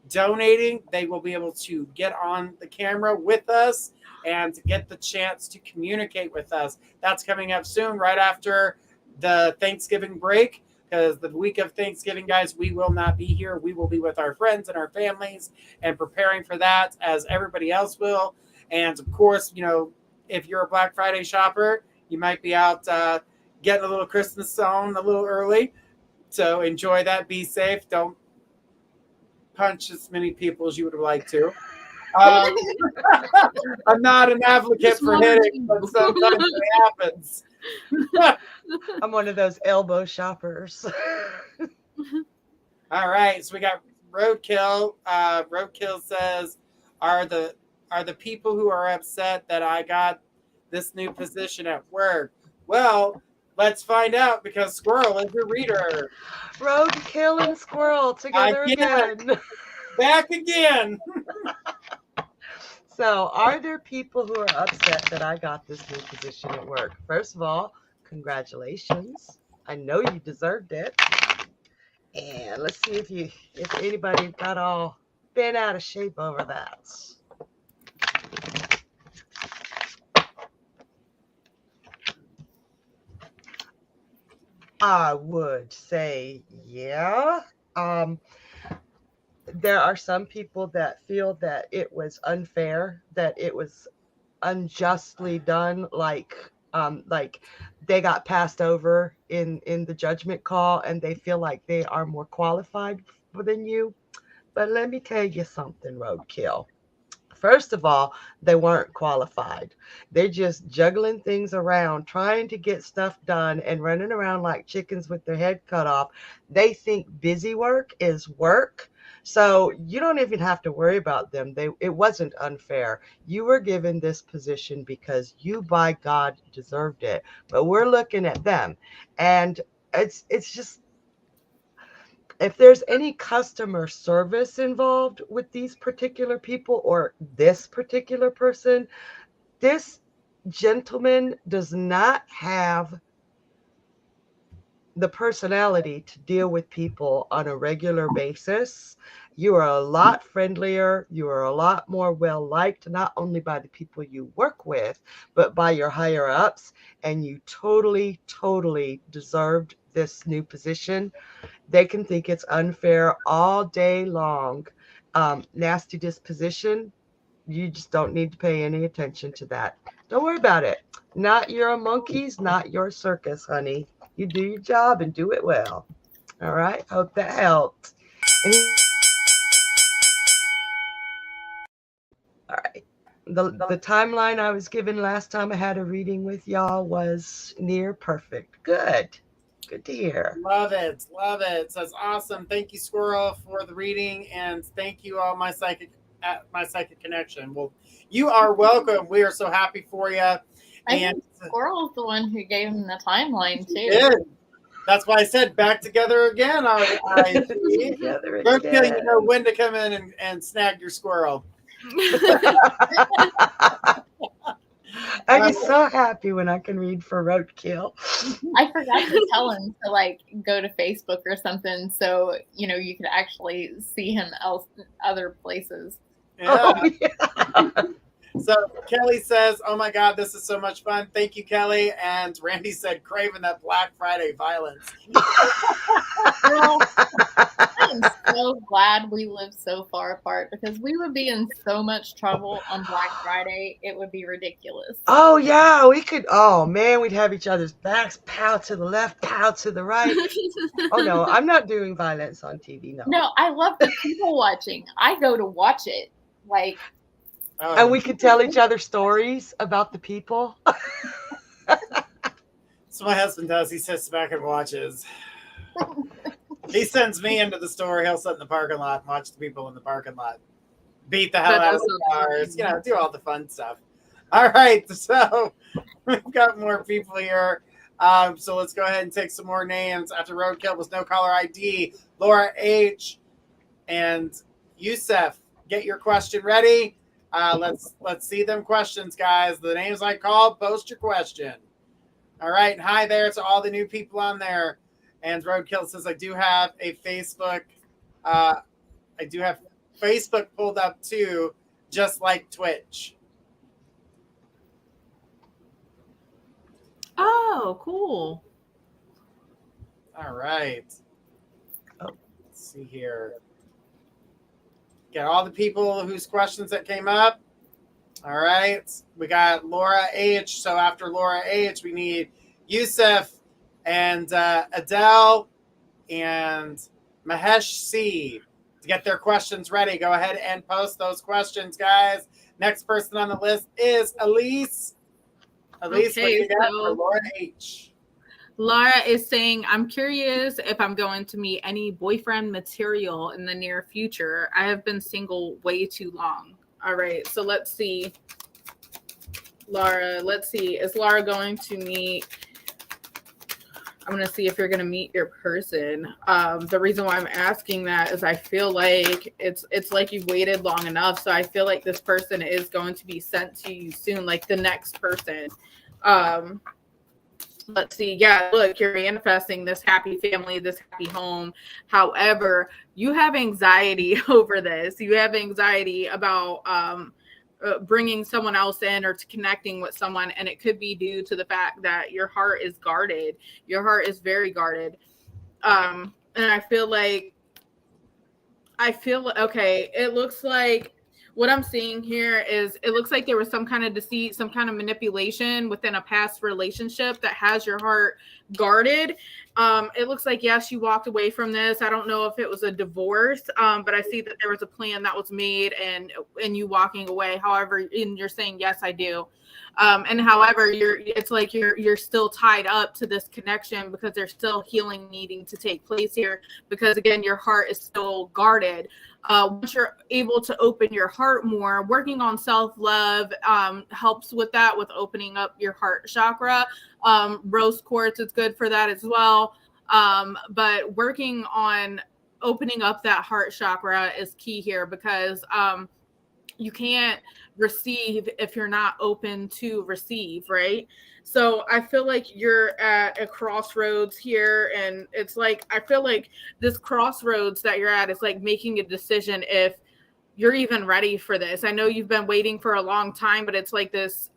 donating. They will be able to get on the camera with us and to get the chance to communicate with us. That's coming up soon, right after the Thanksgiving break, because the week of Thanksgiving, guys, we will not be here. We will be with our friends and our families and preparing for that as everybody else will. And of course, if you're a Black Friday shopper, you might be out getting a little Christmas on a little early. So enjoy that. Be safe. Don't punch as many people as you would like to. I'm not an advocate for hitting, but sometimes it happens. I'm one of those elbow shoppers. All right, so we got Roadkill. Roadkill says, are the people who are upset that I got this new position at work? Well, Let's find out because Squirrel is your reader. Roadkill and Squirrel together again. Back again. So, are there people who are upset that I got this new position at work? First of all, congratulations. I know you deserved it. And let's see if anybody got all bent out of shape over that. I would say, yeah. There are some people that feel that it was unfair, that it was unjustly done, like they got passed over in the judgment call, and they feel like they are more qualified than you. But let me tell you something, Roadkill. First of all, they weren't qualified. They're just juggling things around, trying to get stuff done and running around like chickens with their head cut off. They think busy work is work. So you don't even have to worry about them. It wasn't unfair. You were given this position because you, by God, deserved it. But we're looking at them. And it's just, if there's any customer service involved with these particular people or this particular person, this gentleman does not have the personality to deal with people on a regular basis. You are a lot friendlier. You are a lot more well liked, not only by the people you work with, but by your higher ups. And you totally, totally deserved this new position. They can think it's unfair all day long. Nasty disposition, you just don't need to pay any attention to that. Don't worry about it. Not your monkeys, not your circus, honey. You do your job and do it well. All right. Hope that helped. All right. The timeline I was given last time I had a reading with y'all was near perfect. Good. Good to hear. Love it. Love it. So that's awesome. Thank you, Squirrel, for the reading. And thank you all, my psychic connection. Well, you are welcome. We are so happy for you. I think Squirrel's the one who gave him the timeline too. Yeah. That's why I said back together again. Together Roadkill, again. you know when to come in and snag your squirrel. I get so happy when I can read for Roadkill. I forgot to tell him to like go to Facebook or something, so you could actually see him other places. Yeah. Oh, yeah. So Kelly says, "Oh my God, this is so much fun! Thank you, Kelly." And Randy said, "Craving that Black Friday violence." Well, I'm so glad we live so far apart because we would be in so much trouble on Black Friday. It would be ridiculous. Oh yeah, we could. Oh man, we'd have each other's backs. Pow to the left, pow to the right. Oh no, I'm not doing violence on TV. No, I love the people watching. I go to watch it, like. And we could tell each other stories about the people. So my husband does. He sits back and watches. He sends me into the store. He'll sit in the parking lot and watch the people in the parking lot. Beat the hell out of the cars. Do all the fun stuff. All right. So we've got more people here. So let's go ahead and take some more names. After Roadkill was no caller ID, Laura H. and Yusef. Get your question ready. Let's see them questions, guys. The names I called, post your question. All right. And hi there to all the new people on there. And Roadkill says, I do have a Facebook. I do have Facebook pulled up too, just like Twitch. Oh, cool. All right. Let's see here. Got all the people whose questions that came up. All right. We got Laura H. So after Laura H, we need Yusef and Adele and Mahesh C. To get their questions ready, go ahead and post those questions, guys. Next person on the list is Elise. Elise, Okay, what do you got so for Laura H? Laura is saying, I'm curious if I'm going to meet any boyfriend material in the near future. I have been single way too long. All right, so let's see. Laura, let's see. Is Laura going to meet I'm going to see if you're going to meet your person. The reason why I'm asking that is I feel like it's like you've waited long enough. So I feel like this person is going to be sent to you soon, like the next person. Let's see. Yeah, look, you're manifesting this happy family, this happy home. However, you have anxiety over this. You have anxiety about bringing someone else in or to connecting with someone. And it could be due to the fact that your heart is guarded. Your heart is very guarded. And I feel okay. It looks like what I'm seeing here is it looks like there was some kind of deceit, some kind of manipulation within a past relationship that has your heart guarded. It looks like, yes, you walked away from this. I don't know if it was a divorce, but I see that there was a plan that was made and you walking away. However, and you're saying, yes, I do. And however, it's like you're still tied up to this connection because there's still healing needing to take place here. Because again, your heart is still guarded. Once you're able to open your heart more, working on self-love helps with that, with opening up your heart chakra. Rose quartz is good for that as well. But working on opening up that heart chakra is key here because you can't receive if you're not open to receive, right? So I feel like you're at a crossroads here, and it's like I feel like this crossroads that you're at is like making a decision if you're even ready for this. I know you've been waiting for a long time, but it's like this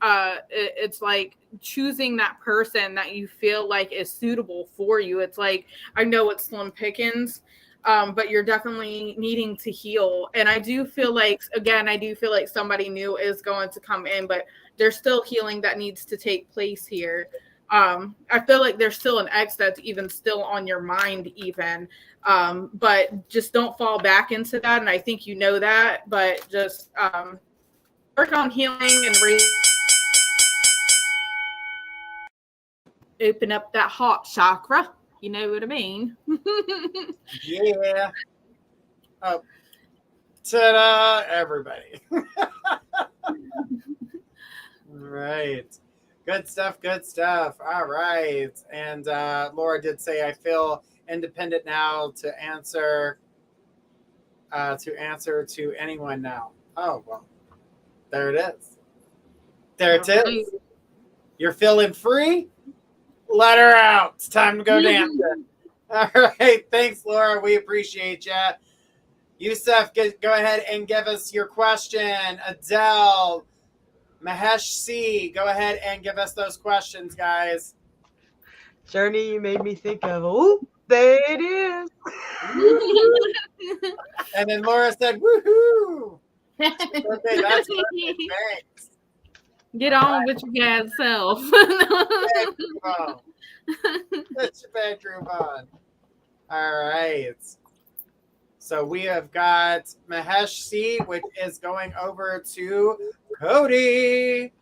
it's like choosing that person that you feel like is suitable for you. It's like I know it's slim pickings, but you're definitely needing to heal. And I do feel like somebody new is going to come in, but there's still healing that needs to take place here. I feel like there's still an ex that's even still on your mind even. But just don't fall back into that. And I think you know that, but just work on healing and open up that heart chakra. You know what I mean? Yeah. Oh, ta-da, everybody. Right. Good stuff. Good stuff. All right. And Laura did say, I feel independent now to answer to anyone now. Oh, well, there it is. There it is. You're feeling free? Let her out. It's time to go dancing. All right. Thanks, Laura. We appreciate you. Yusuf, go ahead and give us your question. Adele, Mahesh C, go ahead and give us those questions, guys. Journey, you made me think of, oh, there it is. And then Laura said, woohoo. Okay, that's perfect. Thanks. Get on with your bad self. Put your bedroom on. All right. So we have got Mahesh C, which is going over to Cody.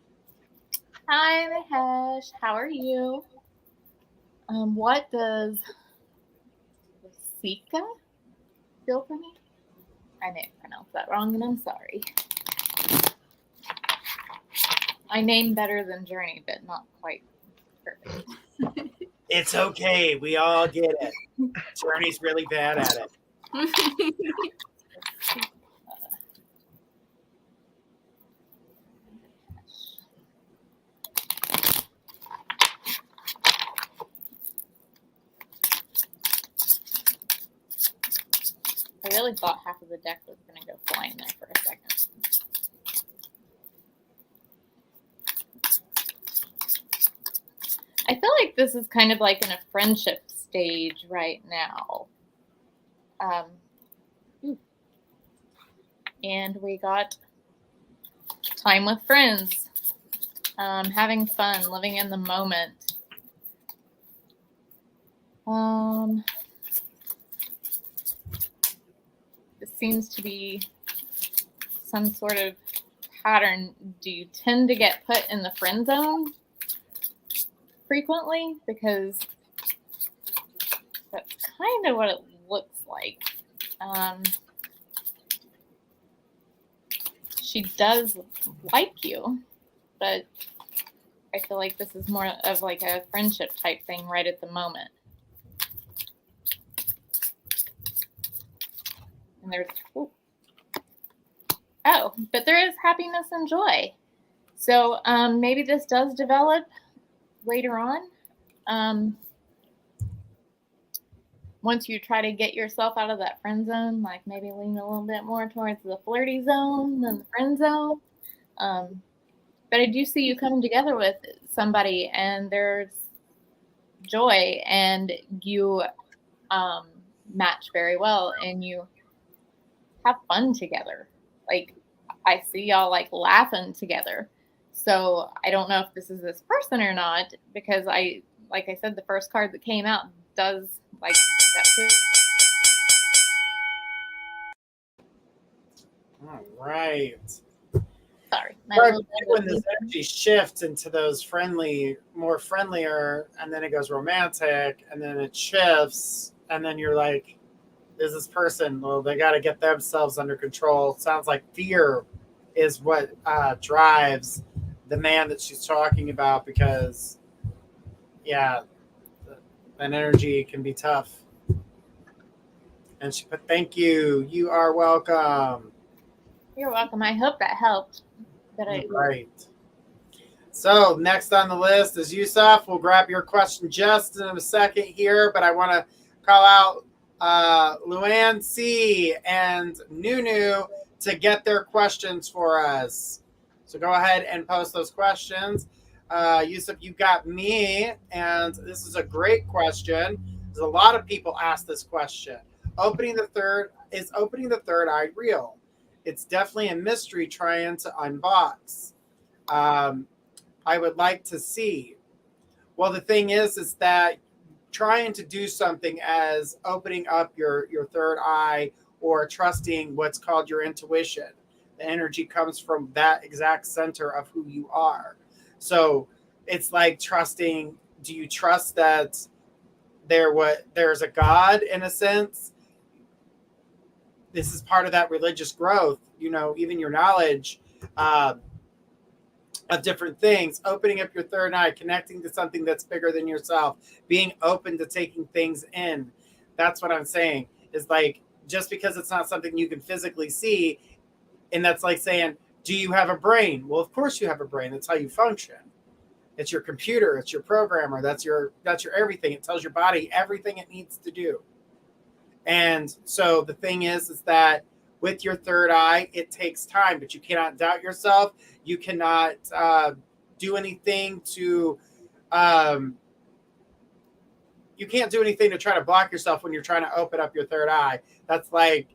Hi, Mahesh. How are you? What does Sika feel for me? I may have pronounced that wrong, and I'm sorry. I name better than Journey, but not quite perfect. It's okay. We all get it. Journey's really bad at it. I really thought half of the deck was going to go flying there for a second. I feel like this is kind of like in a friendship stage right now. And we got time with friends, having fun, living in the moment. This seems to be some sort of pattern. Do you tend to get put in the friend zone frequently? Because that's kind of what it looks like. She does like you, but I feel like this is more of like a friendship type thing right at the moment. And but there is happiness and joy. So maybe this does develop later on. Once you try to get yourself out of that friend zone, like maybe lean a little bit more towards the flirty zone than the friend zone. But I do see you coming together with somebody, and there's joy, and you match very well, and you have fun together. Like, I see y'all like laughing together. So I don't know if this is this person or not, because like I said, the first card that came out does like that. All right. Sorry. When this energy shifts into those more friendlier, and then it goes romantic, and then it shifts, and then you're like, is this person, well, they got to get themselves under control. Sounds like fear is what drives the man that she's talking about, because, yeah, that energy can be tough. And she put, thank you. You are welcome. You're welcome. I hope that helped. Right. So next on the list is Yusuf. We'll grab your question just in a second here, but I want to call out Luann C. and Nunu to get their questions for us. So go ahead and post those questions. Yusuf, you got me, and this is a great question. There's a lot of people ask this question. Opening the third eye real? It's definitely a mystery trying to unbox. I would like to see. Well, the thing is that trying to do something as opening up your third eye or trusting what's called your intuition. The energy comes from that exact center of who you are. So it's like trusting. Do you trust that there's a God in a sense? This is part of that religious growth, even your knowledge of different things, opening up your third eye, connecting to something that's bigger than yourself, being open to taking things in. That's what I'm saying, is like, just because it's not something you can physically see, and that's like saying, do you have a brain? Well, of course you have a brain. That's how you function. It's your computer. It's your programmer. That's your everything. It tells your body everything it needs to do. And so the thing is that with your third eye, it takes time, but you cannot doubt yourself. You cannot do anything to, you can't do anything to try to block yourself when you're trying to open up your third eye. That's like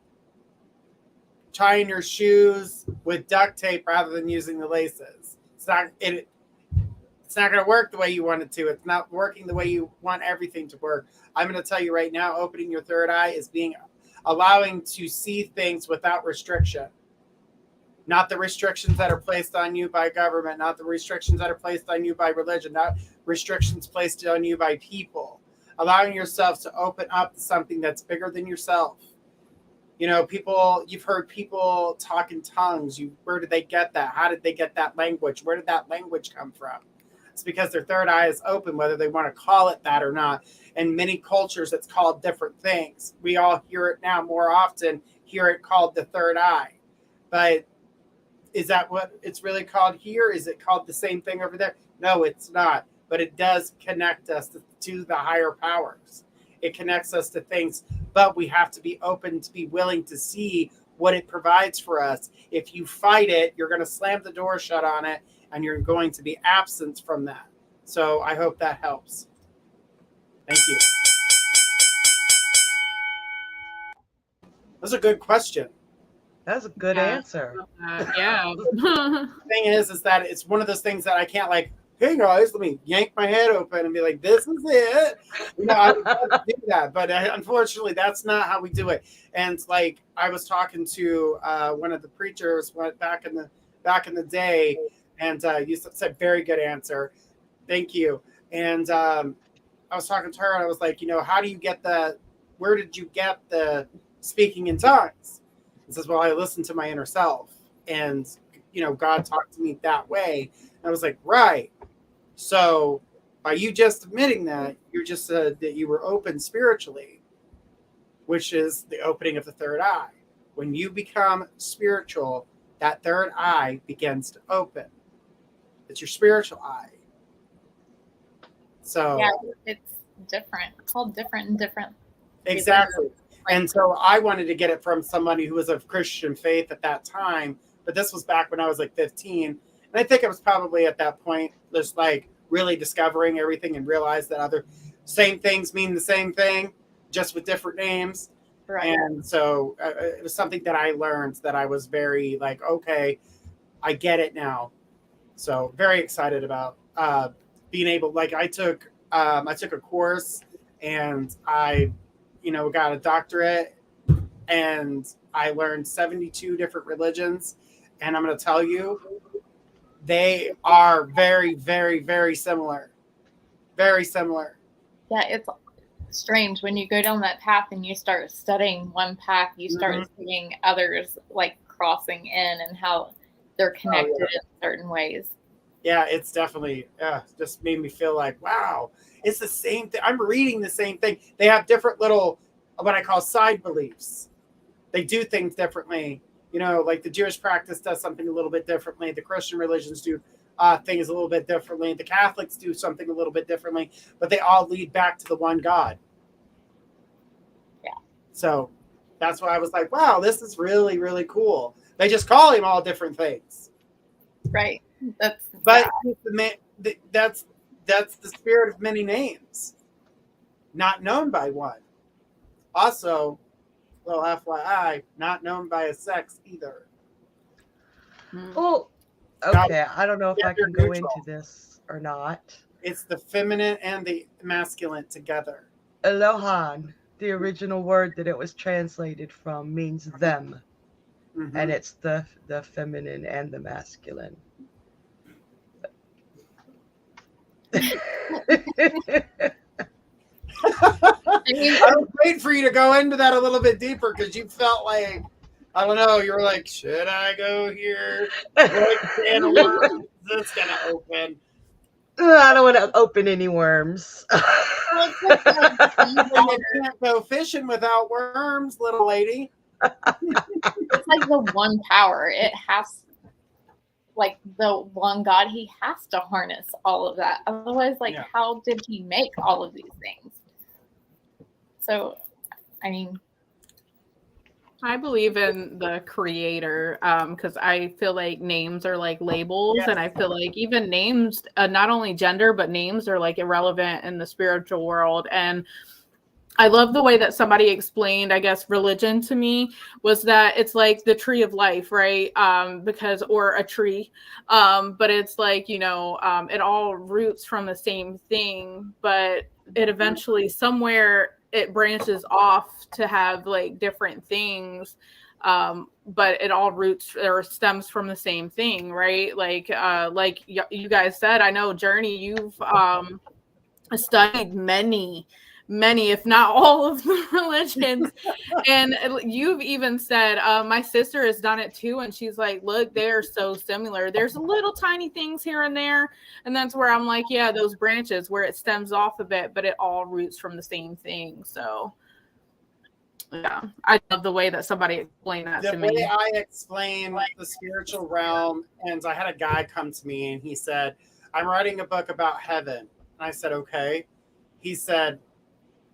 tying your shoes with duct tape rather than using the laces. It's not going to work the way you want it to. It's not working the way you want everything to work. I'm going to tell you right now, opening your third eye is allowing to see things without restriction. Not the restrictions that are placed on you by government, not the restrictions that are placed on you by religion, not restrictions placed on you by people. Allowing yourself to open up to something that's bigger than yourself. You've heard people talk in tongues. Where did they get that? How did they get that language? Where did that language come from? It's because their third eye is open, whether they want to call it that or not. In many cultures, it's called different things. We all hear it now more often, hear it called the third eye. But is that what it's really called here? Is it called the same thing over there? No, it's not. But it does connect us to the higher powers. It connects us to things, but we have to be open to be willing to see what it provides for us. If you fight it, you're going to slam the door shut on it, and you're going to be absent from that. So I hope that helps. Thank you. That's a good question. That's a good answer. Yeah. The thing is that it's one of those things that I can't like, hey guys, let me yank my head open and be like, this is it. I would love to do that, but unfortunately, that's not how we do it. And like, I was talking to one of the preachers back in the day, and you said very good answer, thank you. And I was talking to her, and I was like, how do you get where did you get the speaking in tongues? He says, well, I listened to my inner self, and God talked to me that way. And I was like, right. So by you just admitting that, you just said that you were open spiritually, which is the opening of the third eye. when you become spiritual, that third eye begins to open. It's your spiritual eye. So Yeah, it's different. It's all different and different. exactly. And so I wanted to get it from somebody who was of Christian faith at that time, but this was back when I was like 15. And I think it was probably at that point just like really discovering everything and realized that other same things mean the same thing, just with different names. Right. And so it was something that I learned that I was very like, okay, I get it now. So very excited about being able, like I took a course and I, got a doctorate and I learned 72 different religions. And I'm going to tell you, they are very, very, very similar. Very similar. Yeah, it's strange when you go down that path and you start studying one path, you start seeing others like crossing in and how they're connected in certain ways. Yeah, it's definitely just made me feel like, wow, it's the same thing. I'm reading the same thing. They have different little, what I call side beliefs. They do things differently. Like the Jewish practice does something a little bit differently. The Christian religions do things a little bit differently. The Catholics do something a little bit differently, but they all lead back to the one God. Yeah. So that's why I was like, wow, this is really, really cool. They just call him all different things. Right. That's the spirit of many names, not known by one. Also, little FYI, not known by a sex either. Well, okay, I don't know if I can go into this or not. It's the feminine and the masculine together. Elohan, the original word that it was translated from, means them. Mm-hmm. And it's the feminine and the masculine. I was waiting for you to go into that a little bit deeper because you felt like, I don't know, you were like, should I go here? What can of worms is this going to open? I don't want to open any worms. You can't go fishing without worms, little lady. It's like the one power. It has, like the one God, he has to harness all of that. Otherwise, how did he make all of these things? So, I mean, I believe in the creator because I feel like names are like labels, and I feel like even names, not only gender, but names are like irrelevant in the spiritual world. And I love the way that somebody explained, I guess, religion to me was that it's like the tree of life, right? Or a tree, but it's like, it all roots from the same thing, but it eventually somewhere it branches off to have like different things, but it all roots or stems from the same thing, right? Like you guys said, I know Journey, you've studied many, if not all of the religions. And you've even said, my sister has done it too. And she's like, look, they're so similar. There's little tiny things here and there. And that's where I'm like, yeah, those branches where it stems off a bit, but it all roots from the same thing. So yeah, I love the way that somebody explained that to me. The way I explain the spiritual realm, and I had a guy come to me and he said, I'm writing a book about heaven. And I said, okay. He said,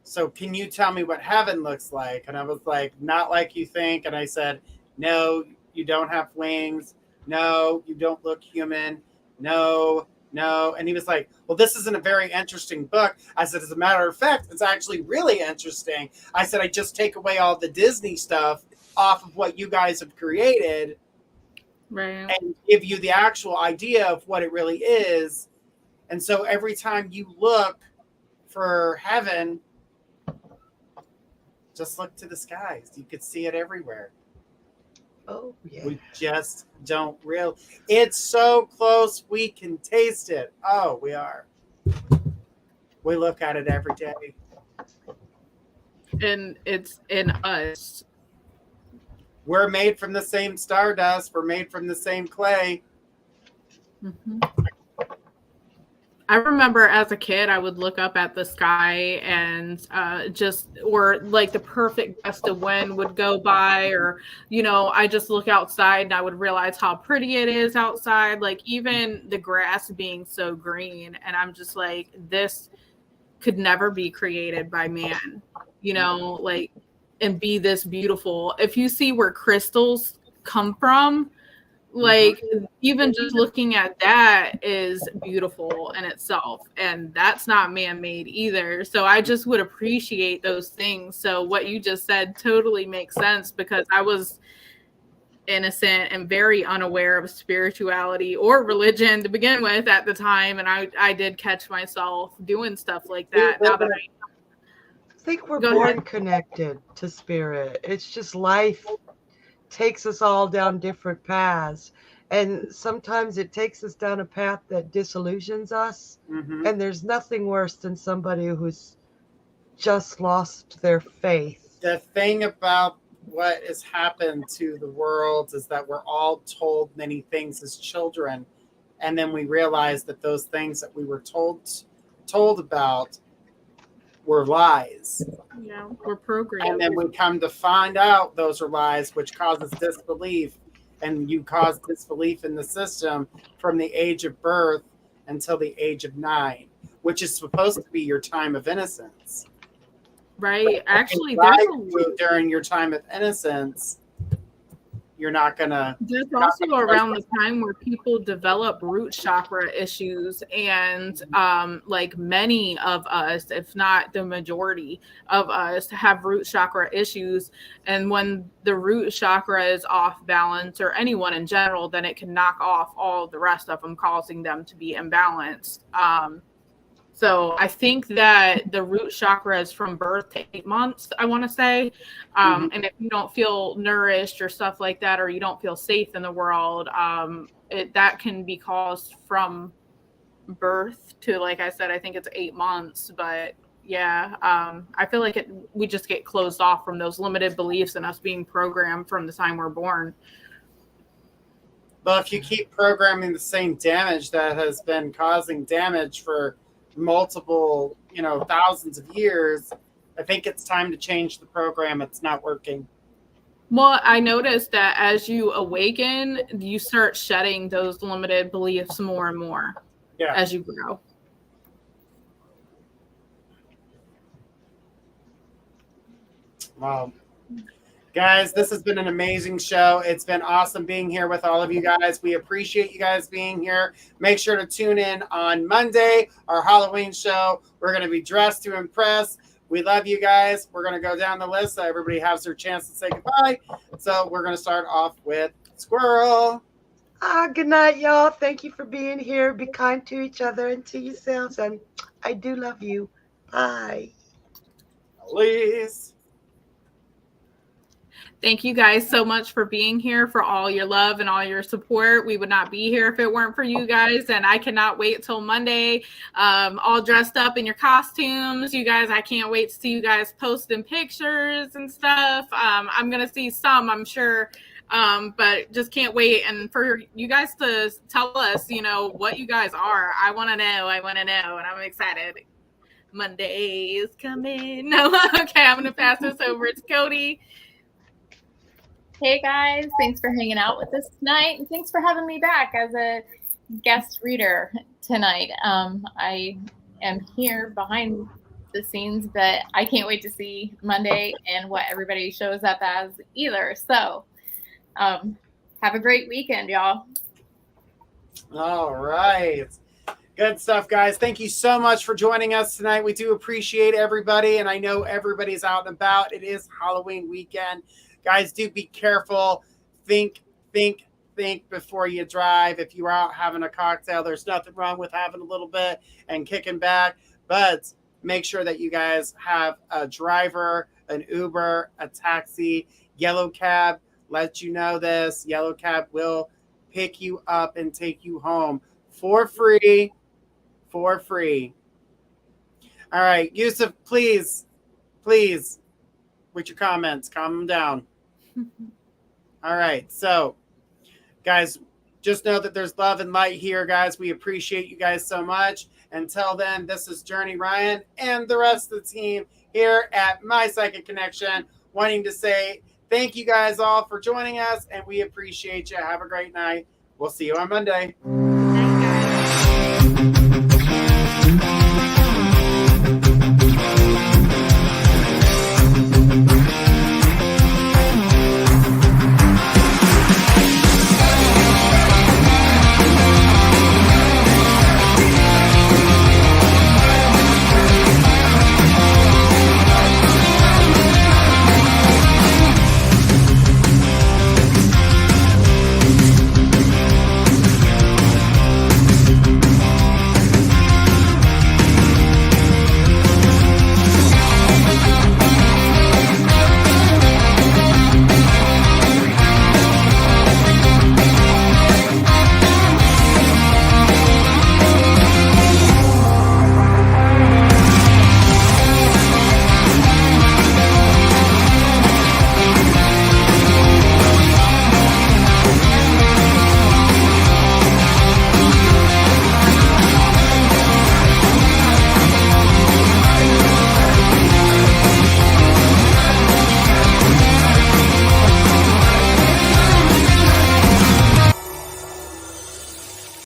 so can you tell me what heaven looks like? And I was like, not like you think. And I said, no, you don't have wings. No, you don't look human. No. And he was like, well, this isn't a very interesting book. I said, as a matter of fact, it's actually really interesting. I said, I just take away all the Disney stuff off of what you guys have created, right, and give you the actual idea of what it really is. And so every time you look for heaven, just look to the skies. You could see it everywhere. Oh, yeah. We just don't it's so close we can taste it. Oh, we are. We look at it every day. And it's in us. We're made from the same stardust. We're made from the same clay. Mm-hmm. I remember as a kid, I would look up at the sky and or like the perfect gust of wind would go by, or, I just look outside and I would realize how pretty it is outside. Like even the grass being so green. And I'm just like, this could never be created by man, like, and be this beautiful. If you see where crystals come from, like even just looking at that is beautiful in itself, and that's not man-made either. So I just would appreciate those things. So what you just said totally makes sense, because I was innocent and very unaware of spirituality or religion to begin with at the time, and I did catch myself doing stuff like that. Now that I think we're Go born ahead. connected to spirit. It's just life takes us all down different paths. And sometimes it takes us down a path that disillusions us. And there's nothing worse than somebody who's just lost their faith. The thing about what has happened to the world is that we're all told many things as children. And then we realize that those things that we were told about were lies. Yeah, we're programmed. And then we come to find out those are lies, which causes disbelief. And you cause disbelief in the system from the age of birth until the age of 9, which is supposed to be your time of innocence. Right. Actually, during your time of innocence, you're not gonna. There's also around the time where people develop root chakra issues, and like many of us, if not the majority of us, have root chakra issues. And when the root chakra is off balance, or anyone in general, then it can knock off all the rest of them, causing them to be imbalanced. So I think that the root chakra is from birth to 8 months, I want to say. And if you don't feel nourished or stuff like that, or you don't feel safe in the world, that can be caused from birth to, like I said, I think it's 8 months. But yeah, I feel like we just get closed off from those limited beliefs and us being programmed from the time we're born. Well, if you keep programming the same damage that has been causing damage for multiple, thousands of years, I think it's time to change the program. It's not working. Well, I noticed that as you awaken, you start shedding those limited beliefs more and more as you grow. Wow. Guys, this has been an amazing show. It's been awesome being here with all of you guys. We appreciate you guys being here. Make sure to tune in on Monday, our Halloween show. We're going to be dressed to impress. We love you guys. We're going to go down the list so everybody has their chance to say goodbye. So we're going to start off with Skwirl. Good night, y'all. Thank you for being here. Be kind to each other and to yourselves. And I do love you. Bye. Elise. Thank you guys so much for being here, for all your love and all your support. We would not be here if it weren't for you guys. And I cannot wait till Monday, all dressed up in your costumes. You guys, I can't wait to see you guys posting pictures and stuff. I'm going to see some, I'm sure. But just can't wait. And for you guys to tell us, what you guys are. I want to know. And I'm excited. Monday is coming. No, okay, I'm going to pass this over to Cody. Hey guys, thanks for hanging out with us tonight, and thanks for having me back as a guest reader tonight. I am here behind the scenes, but I can't wait to see Monday and what everybody shows up as either. So have a great weekend, y'all. All right. Good stuff, guys. Thank you so much for joining us tonight. We do appreciate everybody, and I know everybody's out and about. It is Halloween weekend. Guys, do be careful. Think before you drive. If you're out having a cocktail, there's nothing wrong with having a little bit and kicking back. But make sure that you guys have a driver, an Uber, a taxi, Yellow Cab. Let you know this. Yellow Cab will pick you up and take you home for free. For free. All right, Yusuf, please, with your comments, calm them down. All right, so guys, just know that there's love and light here, guys. We appreciate you guys so much. Until then, this is Journey Ryan and the rest of the team here at My Psychic Connection, wanting to say thank you guys all for joining us, and we appreciate you. Have a great night. We'll see you on Monday.